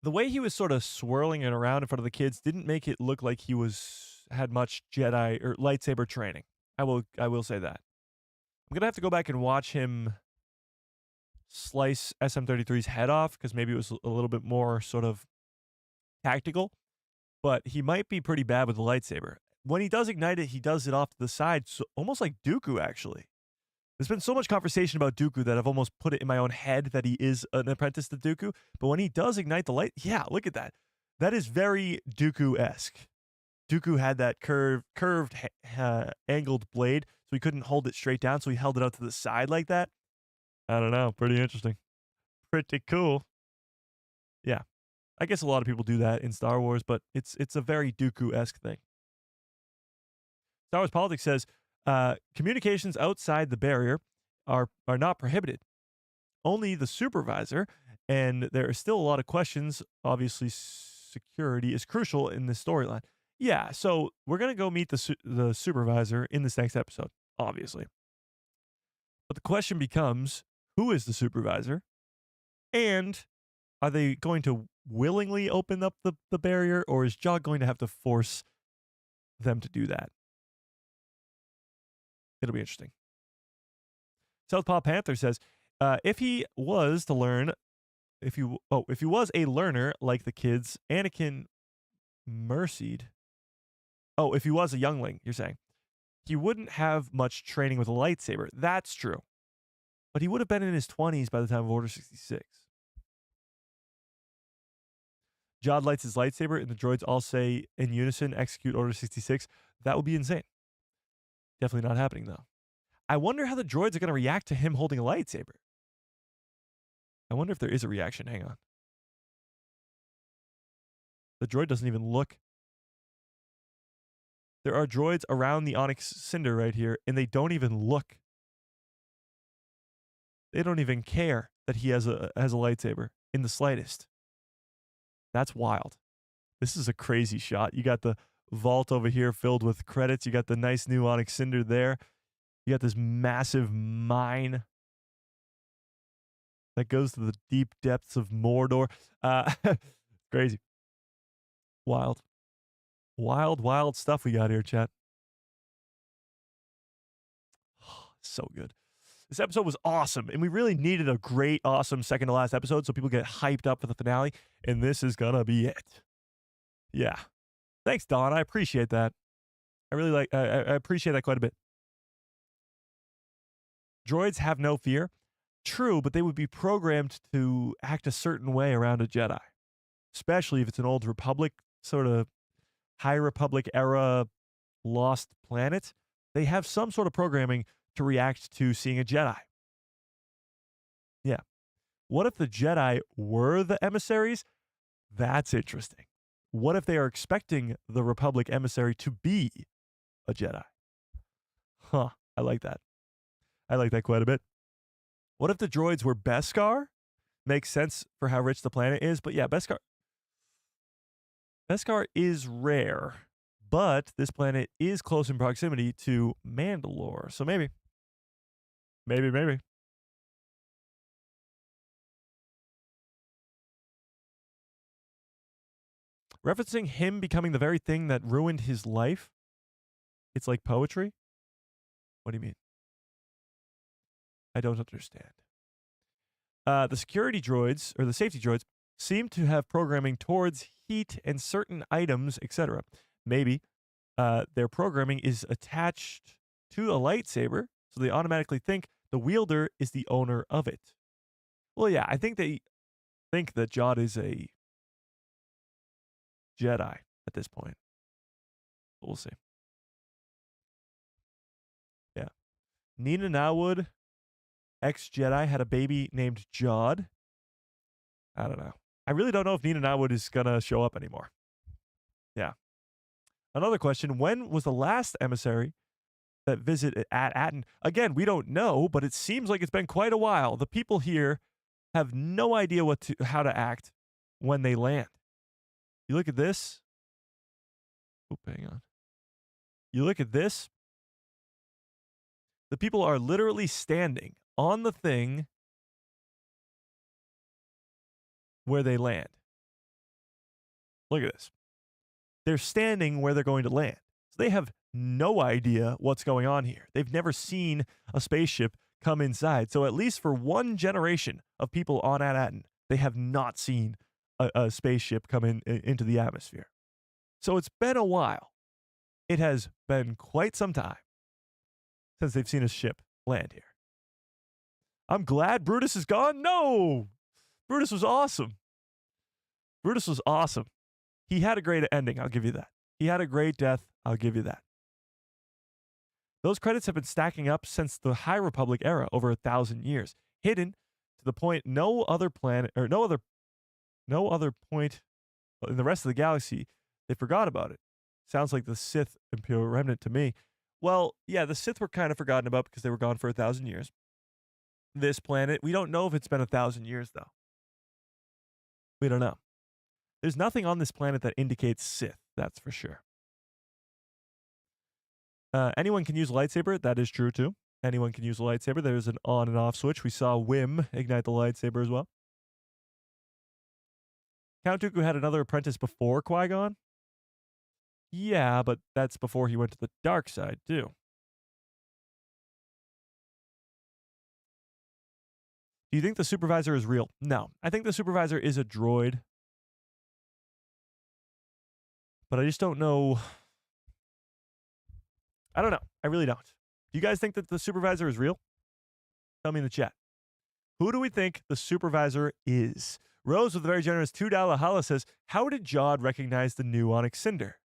The way he was sort of swirling it around in front of the kids didn't make it look like he had much Jedi or lightsaber training. I will say that. I'm gonna have to go back and watch him slice SM-33's head off, because maybe it was a little bit more sort of tactical. But he might be pretty bad with the lightsaber. When he does ignite it, he does it off to the side, so almost like Dooku, actually. There's been so much conversation about Dooku that I've almost put it in my own head that he is an apprentice to Dooku. But when he does ignite the light, yeah, look at that. That is very Dooku-esque. Dooku had that curved, angled blade, so he couldn't hold it straight down, so he held it out to the side like that. I don't know. Pretty interesting. Pretty cool. Yeah. I guess a lot of people do that in Star Wars, but it's a very Dooku-esque thing. Star Wars Politics says, communications outside the barrier are not prohibited. Only the supervisor, and there are still a lot of questions. Obviously, security is crucial in this storyline. Yeah, so we're going to go meet the supervisor in this next episode, obviously. But the question becomes, who is the supervisor? And are they going to willingly open up the barrier, or is Jog going to have to force them to do that? It'll be interesting. Southpaw Panther says, if he was a learner like the kids, Anakin mercied. Oh, if he was a youngling, you're saying. He wouldn't have much training with a lightsaber. That's true. But he would have been in his 20s by the time of Order 66. Jod lights his lightsaber, and the droids all say in unison, execute Order 66. That would be insane. Definitely not happening, though. I wonder how the droids are going to react to him holding a lightsaber. I wonder if there is a reaction. Hang on. The droid doesn't even look. There are droids around the Onyx Cinder right here, and they don't even look. They don't even care that he has a lightsaber in the slightest. That's wild. This is a crazy shot. You got the vault over here filled with credits. You got the nice new Onyx Cinder there. You got this massive mine that goes to the deep depths of Mordor. Crazy. Wild. Wild stuff we got here, chat. So good. This episode was awesome, and we really needed a great, awesome second to last episode so people get hyped up for the finale, and this is gonna be it. Yeah. Thanks, Don. I appreciate that. I appreciate that quite a bit. Droids have no fear. True, but they would be programmed to act a certain way around a Jedi, especially if it's an old Republic, sort of High Republic era lost planet. They have some sort of programming to react to seeing a Jedi. Yeah. What if the Jedi were the emissaries? That's interesting. What if they are expecting the Republic emissary to be a Jedi? Huh. I like that. I like that quite a bit. What if the droids were Beskar? Makes sense for how rich the planet is, but yeah, Beskar is rare, but this planet is close in proximity to Mandalore, so maybe. Referencing him becoming the very thing that ruined his life? It's like poetry? What do you mean? I don't understand. The security droids, or the safety droids, seem to have programming towards heat and certain items, etc. Maybe their programming is attached to a lightsaber, so they automatically think The wielder is the owner of it. Well, yeah, I think they think that Jod is a Jedi at this point. But we'll see. Yeah. Nina Nawood, ex-Jedi, had a baby named Jod. I don't know. I really don't know if Nina Nawood is going to show up anymore. Yeah. Another question, when was the last emissary that visited At Aton? Again, we don't know, but it seems like it's been quite a while. The people here have no idea how to act when they land. You look at this. Oop, hang on. You look at this. The people are literally standing on the thing where they land. Look at this. They're standing where they're going to land. So they have no idea what's going on here. They've never seen a spaceship come inside. So at least for one generation of people on At Aton, they have not seen a spaceship come into the atmosphere. So it's been a while. It has been quite some time since they've seen a ship land here. I'm glad Brutus is gone. No! Brutus was awesome. Brutus was awesome. He had a great ending. I'll give you that. He had a great death. I'll give you that. Those credits have been stacking up since the High Republic era, over 1,000 years, hidden to the point no other planet or no other point in the rest of the galaxy. They forgot about it. Sounds like the Sith Imperial Remnant to me. Well, yeah, the Sith were kind of forgotten about because they were gone for 1,000 years. This planet, we don't know if it's been 1,000 years, though. We don't know. There's nothing on this planet that indicates Sith, that's for sure. Anyone can use a lightsaber. That is true, too. Anyone can use a lightsaber. There's an on and off switch. We saw Wim ignite the lightsaber as well. Count Dooku had another apprentice before Qui-Gon? Yeah, but that's before he went to the dark side, too. Do you think the supervisor is real? No. I think the supervisor is a droid. But I just don't know. I don't know. I really don't. Do you guys think that the supervisor is real? Tell me in the chat. Who do we think the supervisor is? Rose with a very generous $2 holla says, how did Jod recognize the new Onyx Cinder?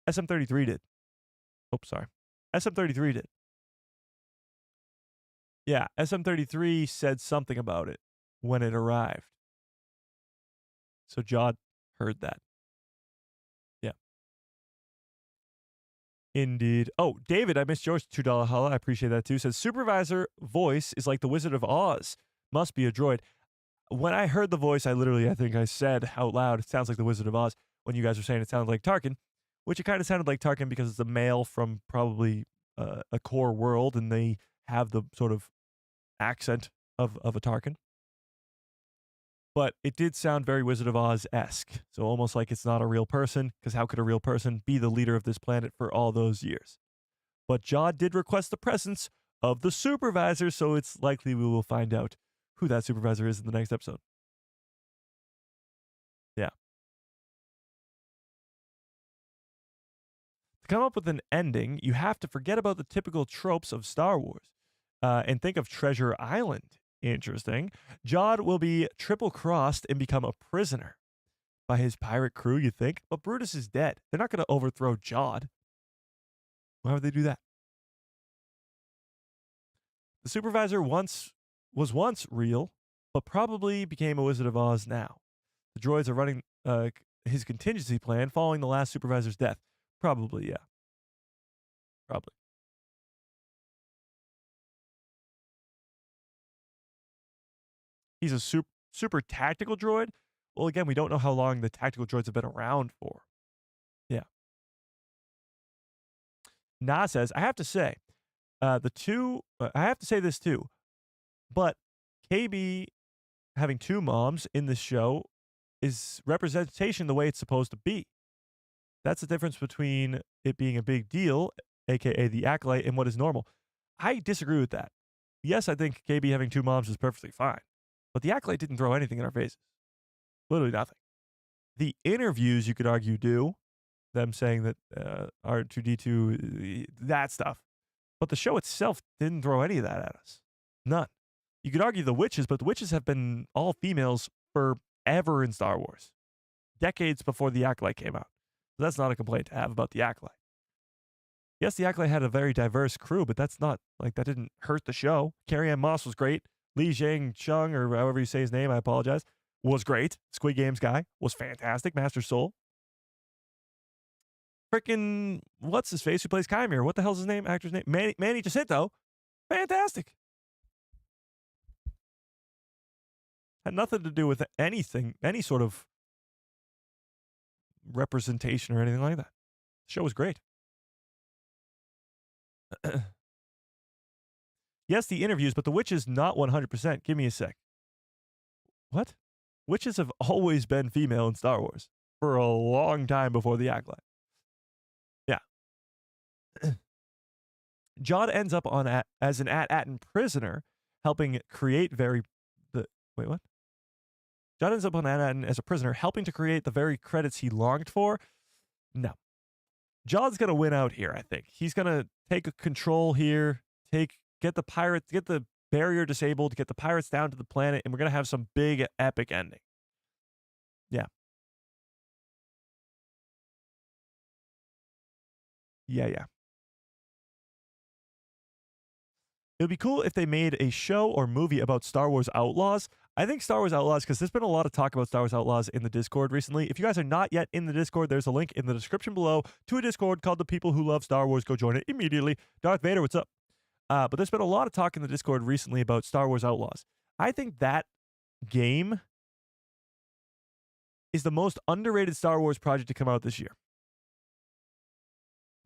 SM33 did. Oh, sorry. SM33 did. Yeah, SM33 said something about it when it arrived. So Jod heard that. Yeah. Indeed. Oh, David, I missed yours. $2 holla. I appreciate that too. Says, supervisor voice is like the Wizard of Oz. Must be a droid. When I heard the voice, I think I said out loud, it sounds like the Wizard of Oz. When you guys were saying it sounded like Tarkin, which it kind of sounded like Tarkin because it's a male from probably a core world, and they have the sort of accent of a Tarkin. But it did sound very Wizard of Oz-esque. So almost like it's not a real person, because how could a real person be the leader of this planet for all those years? But Jod did request the presence of the supervisor, so it's likely we will find out who that supervisor is in the next episode. Yeah. To come up with an ending, you have to forget about the typical tropes of Star Wars and think of Treasure Island. Interesting. Jod will be triple-crossed and become a prisoner by his pirate crew, you think? But Brutus is dead. They're not going to overthrow Jod. Why would they do that? The supervisor was once real, but probably became a Wizard of Oz now. The droids are running his contingency plan following the last supervisor's death. Probably, yeah. Probably. He's a super tactical droid. Well, again, we don't know how long the tactical droids have been around for. Yeah. Na says, I have to say, I have to say this too, but KB having two moms in this show is representation the way it's supposed to be. That's the difference between it being a big deal, aka the Acolyte, and what is normal. I disagree with that. Yes, I think KB having two moms is perfectly fine, but the Acolyte didn't throw anything in our faces. Literally nothing. The interviews, you could argue, do. Them saying that R2D2, that stuff. But the show itself didn't throw any of that at us. None. You could argue the witches, but the witches have been all females forever in Star Wars. Decades before The Acolyte came out. So that's not a complaint to have about The Acolyte. Yes, The Acolyte had a very diverse crew, but that's not, like, that didn't hurt the show. Carrie-Anne Moss was great. Li Zhang Chung, or however you say his name, I apologize, was great. Squid Games guy was fantastic. Master Soul. Freaking, what's his face who plays Chimera? What the hell's his name? Actor's name? Manny Jacinto. Fantastic. Had nothing to do with anything, any sort of representation or anything like that. The show was great. Yes, the interviews, but the witches not 100%. Give me a sec. What? Witches have always been female in Star Wars for a long time before the Acolyte. Yeah. John ends up as an At Aton prisoner, helping create Wait, what? John ends up on At Aton as a prisoner, helping to create the very credits he longed for. No. John's gonna win out here, I think. He's gonna take control here, get the barrier disabled, get the pirates down to the planet, and we're gonna have some big epic ending. Yeah. Yeah. It would be cool if they made a show or movie about Star Wars Outlaws. I think Star Wars Outlaws, because there's been a lot of talk about Star Wars Outlaws in the Discord recently. If you guys are not yet in the Discord, there's a link in the description below to a Discord called The People Who Love Star Wars. Go join it immediately. Darth Vader, what's up? But there's been a lot of talk in the Discord recently about Star Wars Outlaws. I think that game is the most underrated Star Wars project to come out this year.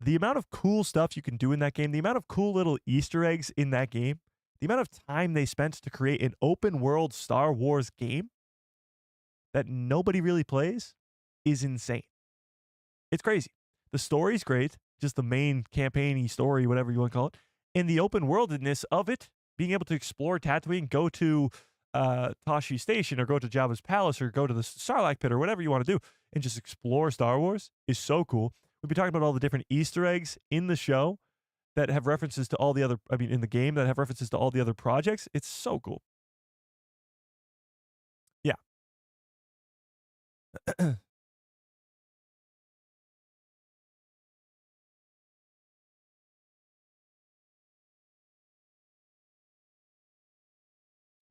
The amount of cool stuff you can do in that game, the amount of cool little Easter eggs in that game, the amount of time they spent to create an open world Star Wars game that nobody really plays is insane. It's crazy. The story's great, just the main campaign-y story, whatever you want to call it. And the open worldedness of it, being able to explore Tatooine, go to Tashi Station or go to Jabba's Palace or go to the Sarlacc Pit or whatever you want to do and just explore Star Wars is so cool. We'll be talking about all the different Easter eggs in the show that have references to all the other, in the game that have references to all the other projects. It's so cool. Yeah.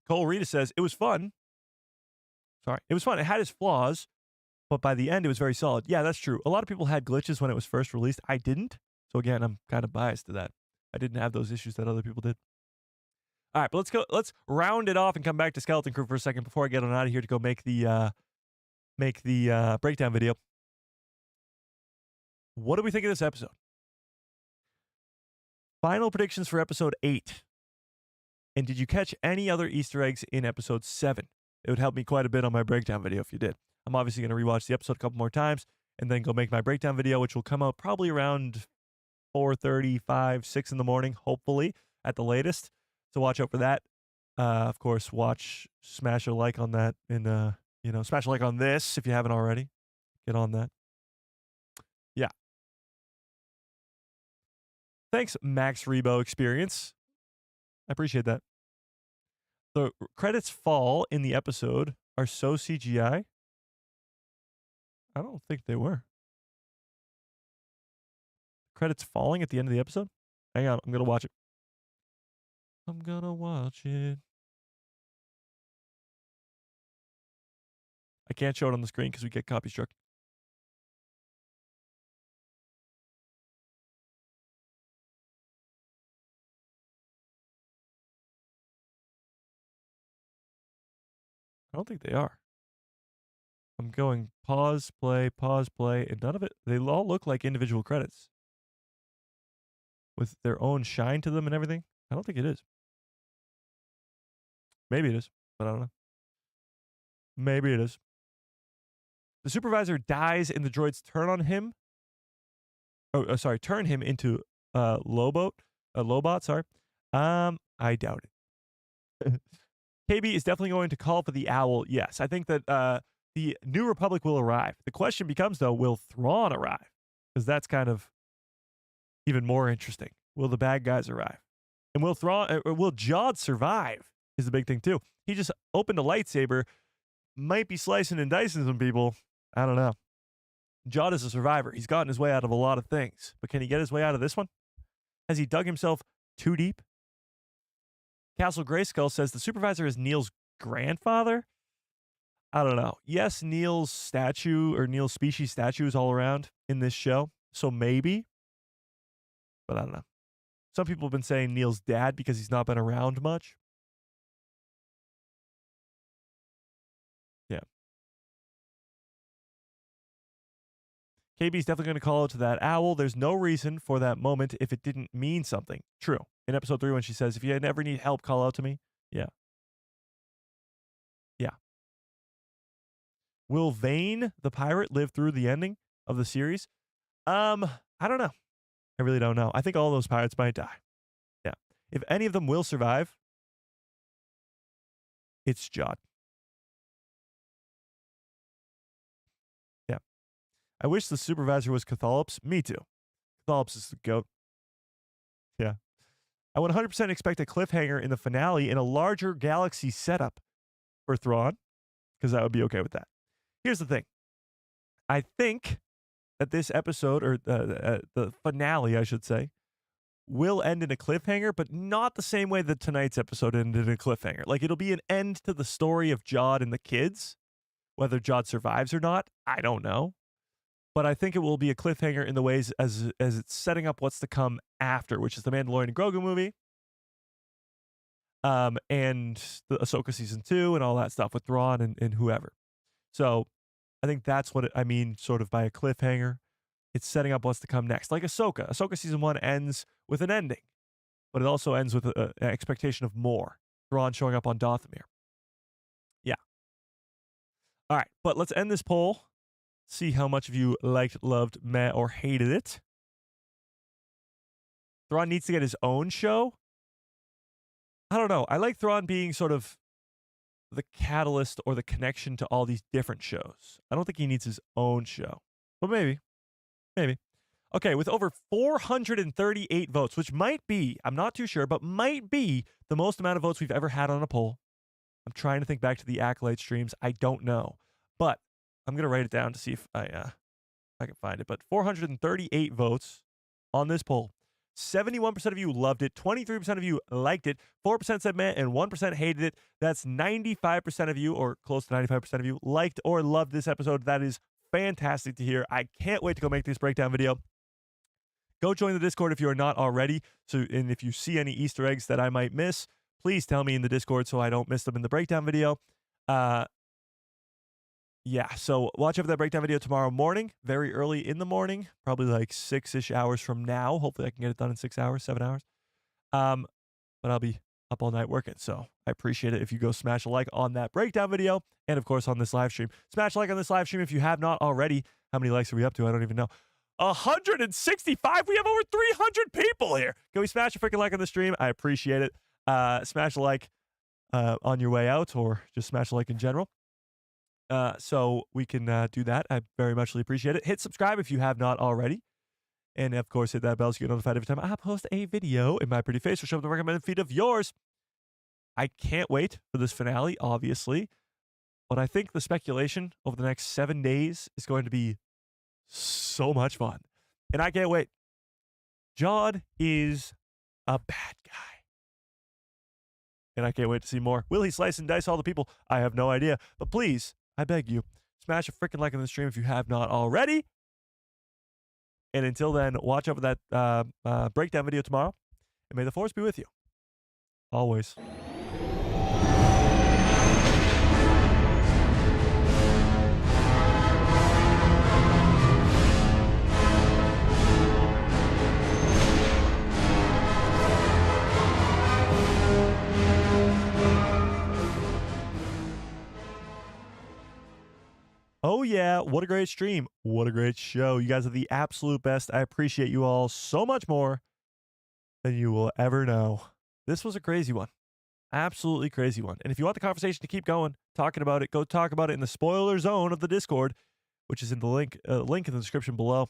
Cole Rita says, it was fun. Sorry. It was fun. It had its flaws, but by the end, it was very solid. Yeah, that's true. A lot of people had glitches when it was first released. I didn't. So again, I'm kind of biased to that. I didn't have those issues that other people did. All right, but let's round it off and come back to Skeleton Crew for a second before I get on out of here to go make the breakdown video. What do we think of this episode? Final predictions for episode 8. And did you catch any other Easter eggs in episode 7? It would help me quite a bit on my breakdown video if you did. I'm obviously going to rewatch the episode a couple more times and then go make my breakdown video, which will come out probably around 4:35, 6 in the morning, hopefully, at the latest. So watch out for that. Of course, smash a like on that, and smash a like on this if you haven't already. Get on that. Yeah. Thanks, Max Rebo Experience. I appreciate that. The credits fall in the episode are so CGI. I don't think they were. Credits falling at the end of the episode? Hang on, I'm going to watch it. I'm going to watch it. I can't show it on the screen because we get copy struck. I don't think they are. I'm going pause, play, and none of it. They all look like individual credits with their own shine to them and everything. I don't think it is. Maybe it is, but I don't know. Maybe it is. The supervisor dies and the droids turn on him. Turn him into Lobot, sorry. I doubt it. KB is definitely going to call for the owl. Yes, I think that the New Republic will arrive. The question becomes, though, will Thrawn arrive? Because that's kind of even more interesting. Will the bad guys arrive? And will Jod survive? Is the big thing too. He just opened a lightsaber, might be slicing and dicing some people. I don't know. Jod is a survivor. He's gotten his way out of a lot of things, but can he get his way out of this one? Has he dug himself too deep? Castle Grayskull says the supervisor is Neil's grandfather. I don't know. Yes, Neil's statue or Neil's species statue is all around in this show, so maybe. But I don't know. Some people have been saying Neil's dad because he's not been around much. Yeah. KB's definitely going to call out to that owl. There's no reason for that moment if it didn't mean something. True. In episode 3 when she says, if you ever need help, call out to me. Yeah. Yeah. Will Vane, the pirate, live through the ending of the series? I don't know. I really don't know. I think all those pirates might die. Yeah. If any of them will survive, it's Jod. Yeah. I wish the supervisor was Catholips. Me too. Catholips is the goat. Yeah. I would 100% expect a cliffhanger in the finale in a larger galaxy setup for Thrawn, because I would be okay with that. Here's the thing. I think that this episode, or the finale, I should say, will end in a cliffhanger, but not the same way that tonight's episode ended in a cliffhanger. Like, it'll be an end to the story of Jod and the kids. Whether Jod survives or not, I don't know. But I think it will be a cliffhanger in the ways as it's setting up what's to come after, which is the Mandalorian and Grogu movie, and the Ahsoka season 2 and all that stuff with Thrawn and whoever. So I think that's what I mean sort of by a cliffhanger. It's setting up what's to come next. Like Ahsoka. Ahsoka season 1 ends with an ending, but it also ends with an expectation of more. Thrawn showing up on Dathomir. Yeah. All right, but let's end this poll. See how much of you liked, loved, meh, or hated it. Thrawn needs to get his own show. I don't know. I like Thrawn being sort of the catalyst or the connection to all these different shows. I don't think he needs his own show, but maybe. Maybe. Okay, with over 438 votes, which might be, I'm not too sure, but might be the most amount of votes we've ever had on a poll. I'm trying to think back to the Acolyte streams. I don't know, but I'm going to write it down to see if I can find it. But 438 votes on this poll. 71% of you loved it. 23% of you liked it. 4% said meh, and 1% hated it. That's 95% of you, or close to 95% of you, liked or loved this episode. That is fantastic to hear. I can't wait to go make this breakdown video. Go join the Discord if you are not already. And if you see any Easter eggs that I might miss, please tell me in the Discord so I don't miss them in the breakdown video. Yeah, so watch out for that breakdown video tomorrow morning, very early in the morning, probably like 6-ish hours from now. Hopefully I can get it done in 6 hours, 7 hours. But I'll be up all night working, so I appreciate it if you go smash a like on that breakdown video, and of course on this live stream. Smash a like on this live stream if you have not already. How many likes are we up to? I don't even know. 165? We have over 300 people here. Can we smash a freaking like on the stream? I appreciate it. Smash a like on your way out, or just smash a like in general. So we can do that. I very muchly appreciate it. Hit subscribe if you have not already. And of course, hit that bell so you get notified every time I post a video, and my pretty face will show up in the recommended feed of yours. I can't wait for this finale, obviously. But I think the speculation over the next 7 days is going to be so much fun. And I can't wait. Jod is a bad guy. And I can't wait to see more. Will he slice and dice all the people? I have no idea. But please, I beg you, smash a freaking like on the stream if you have not already. And until then, watch out for that breakdown video tomorrow. And may the Force be with you. Always. Oh, yeah. What a great stream. What a great show. You guys are the absolute best. I appreciate you all so much more than you will ever know. This was a crazy one. Absolutely crazy one. And if you want the conversation to keep going, talking about it, go talk about it in the spoiler zone of the Discord, which is in the link in the description below.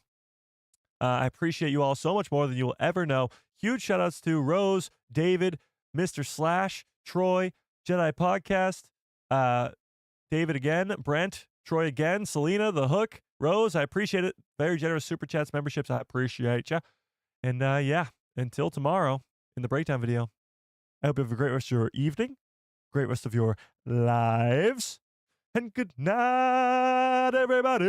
I appreciate you all so much more than you will ever know. Huge shout outs to Rose, David, Mr. Slash, Troy, Jedi Podcast, David again, Brent, Troy again, Selena, The Hook, Rose. I appreciate it. Very generous super chats, memberships. I appreciate you. And yeah, until tomorrow in the breakdown video, I hope you have a great rest of your evening, great rest of your lives, and good night, everybody.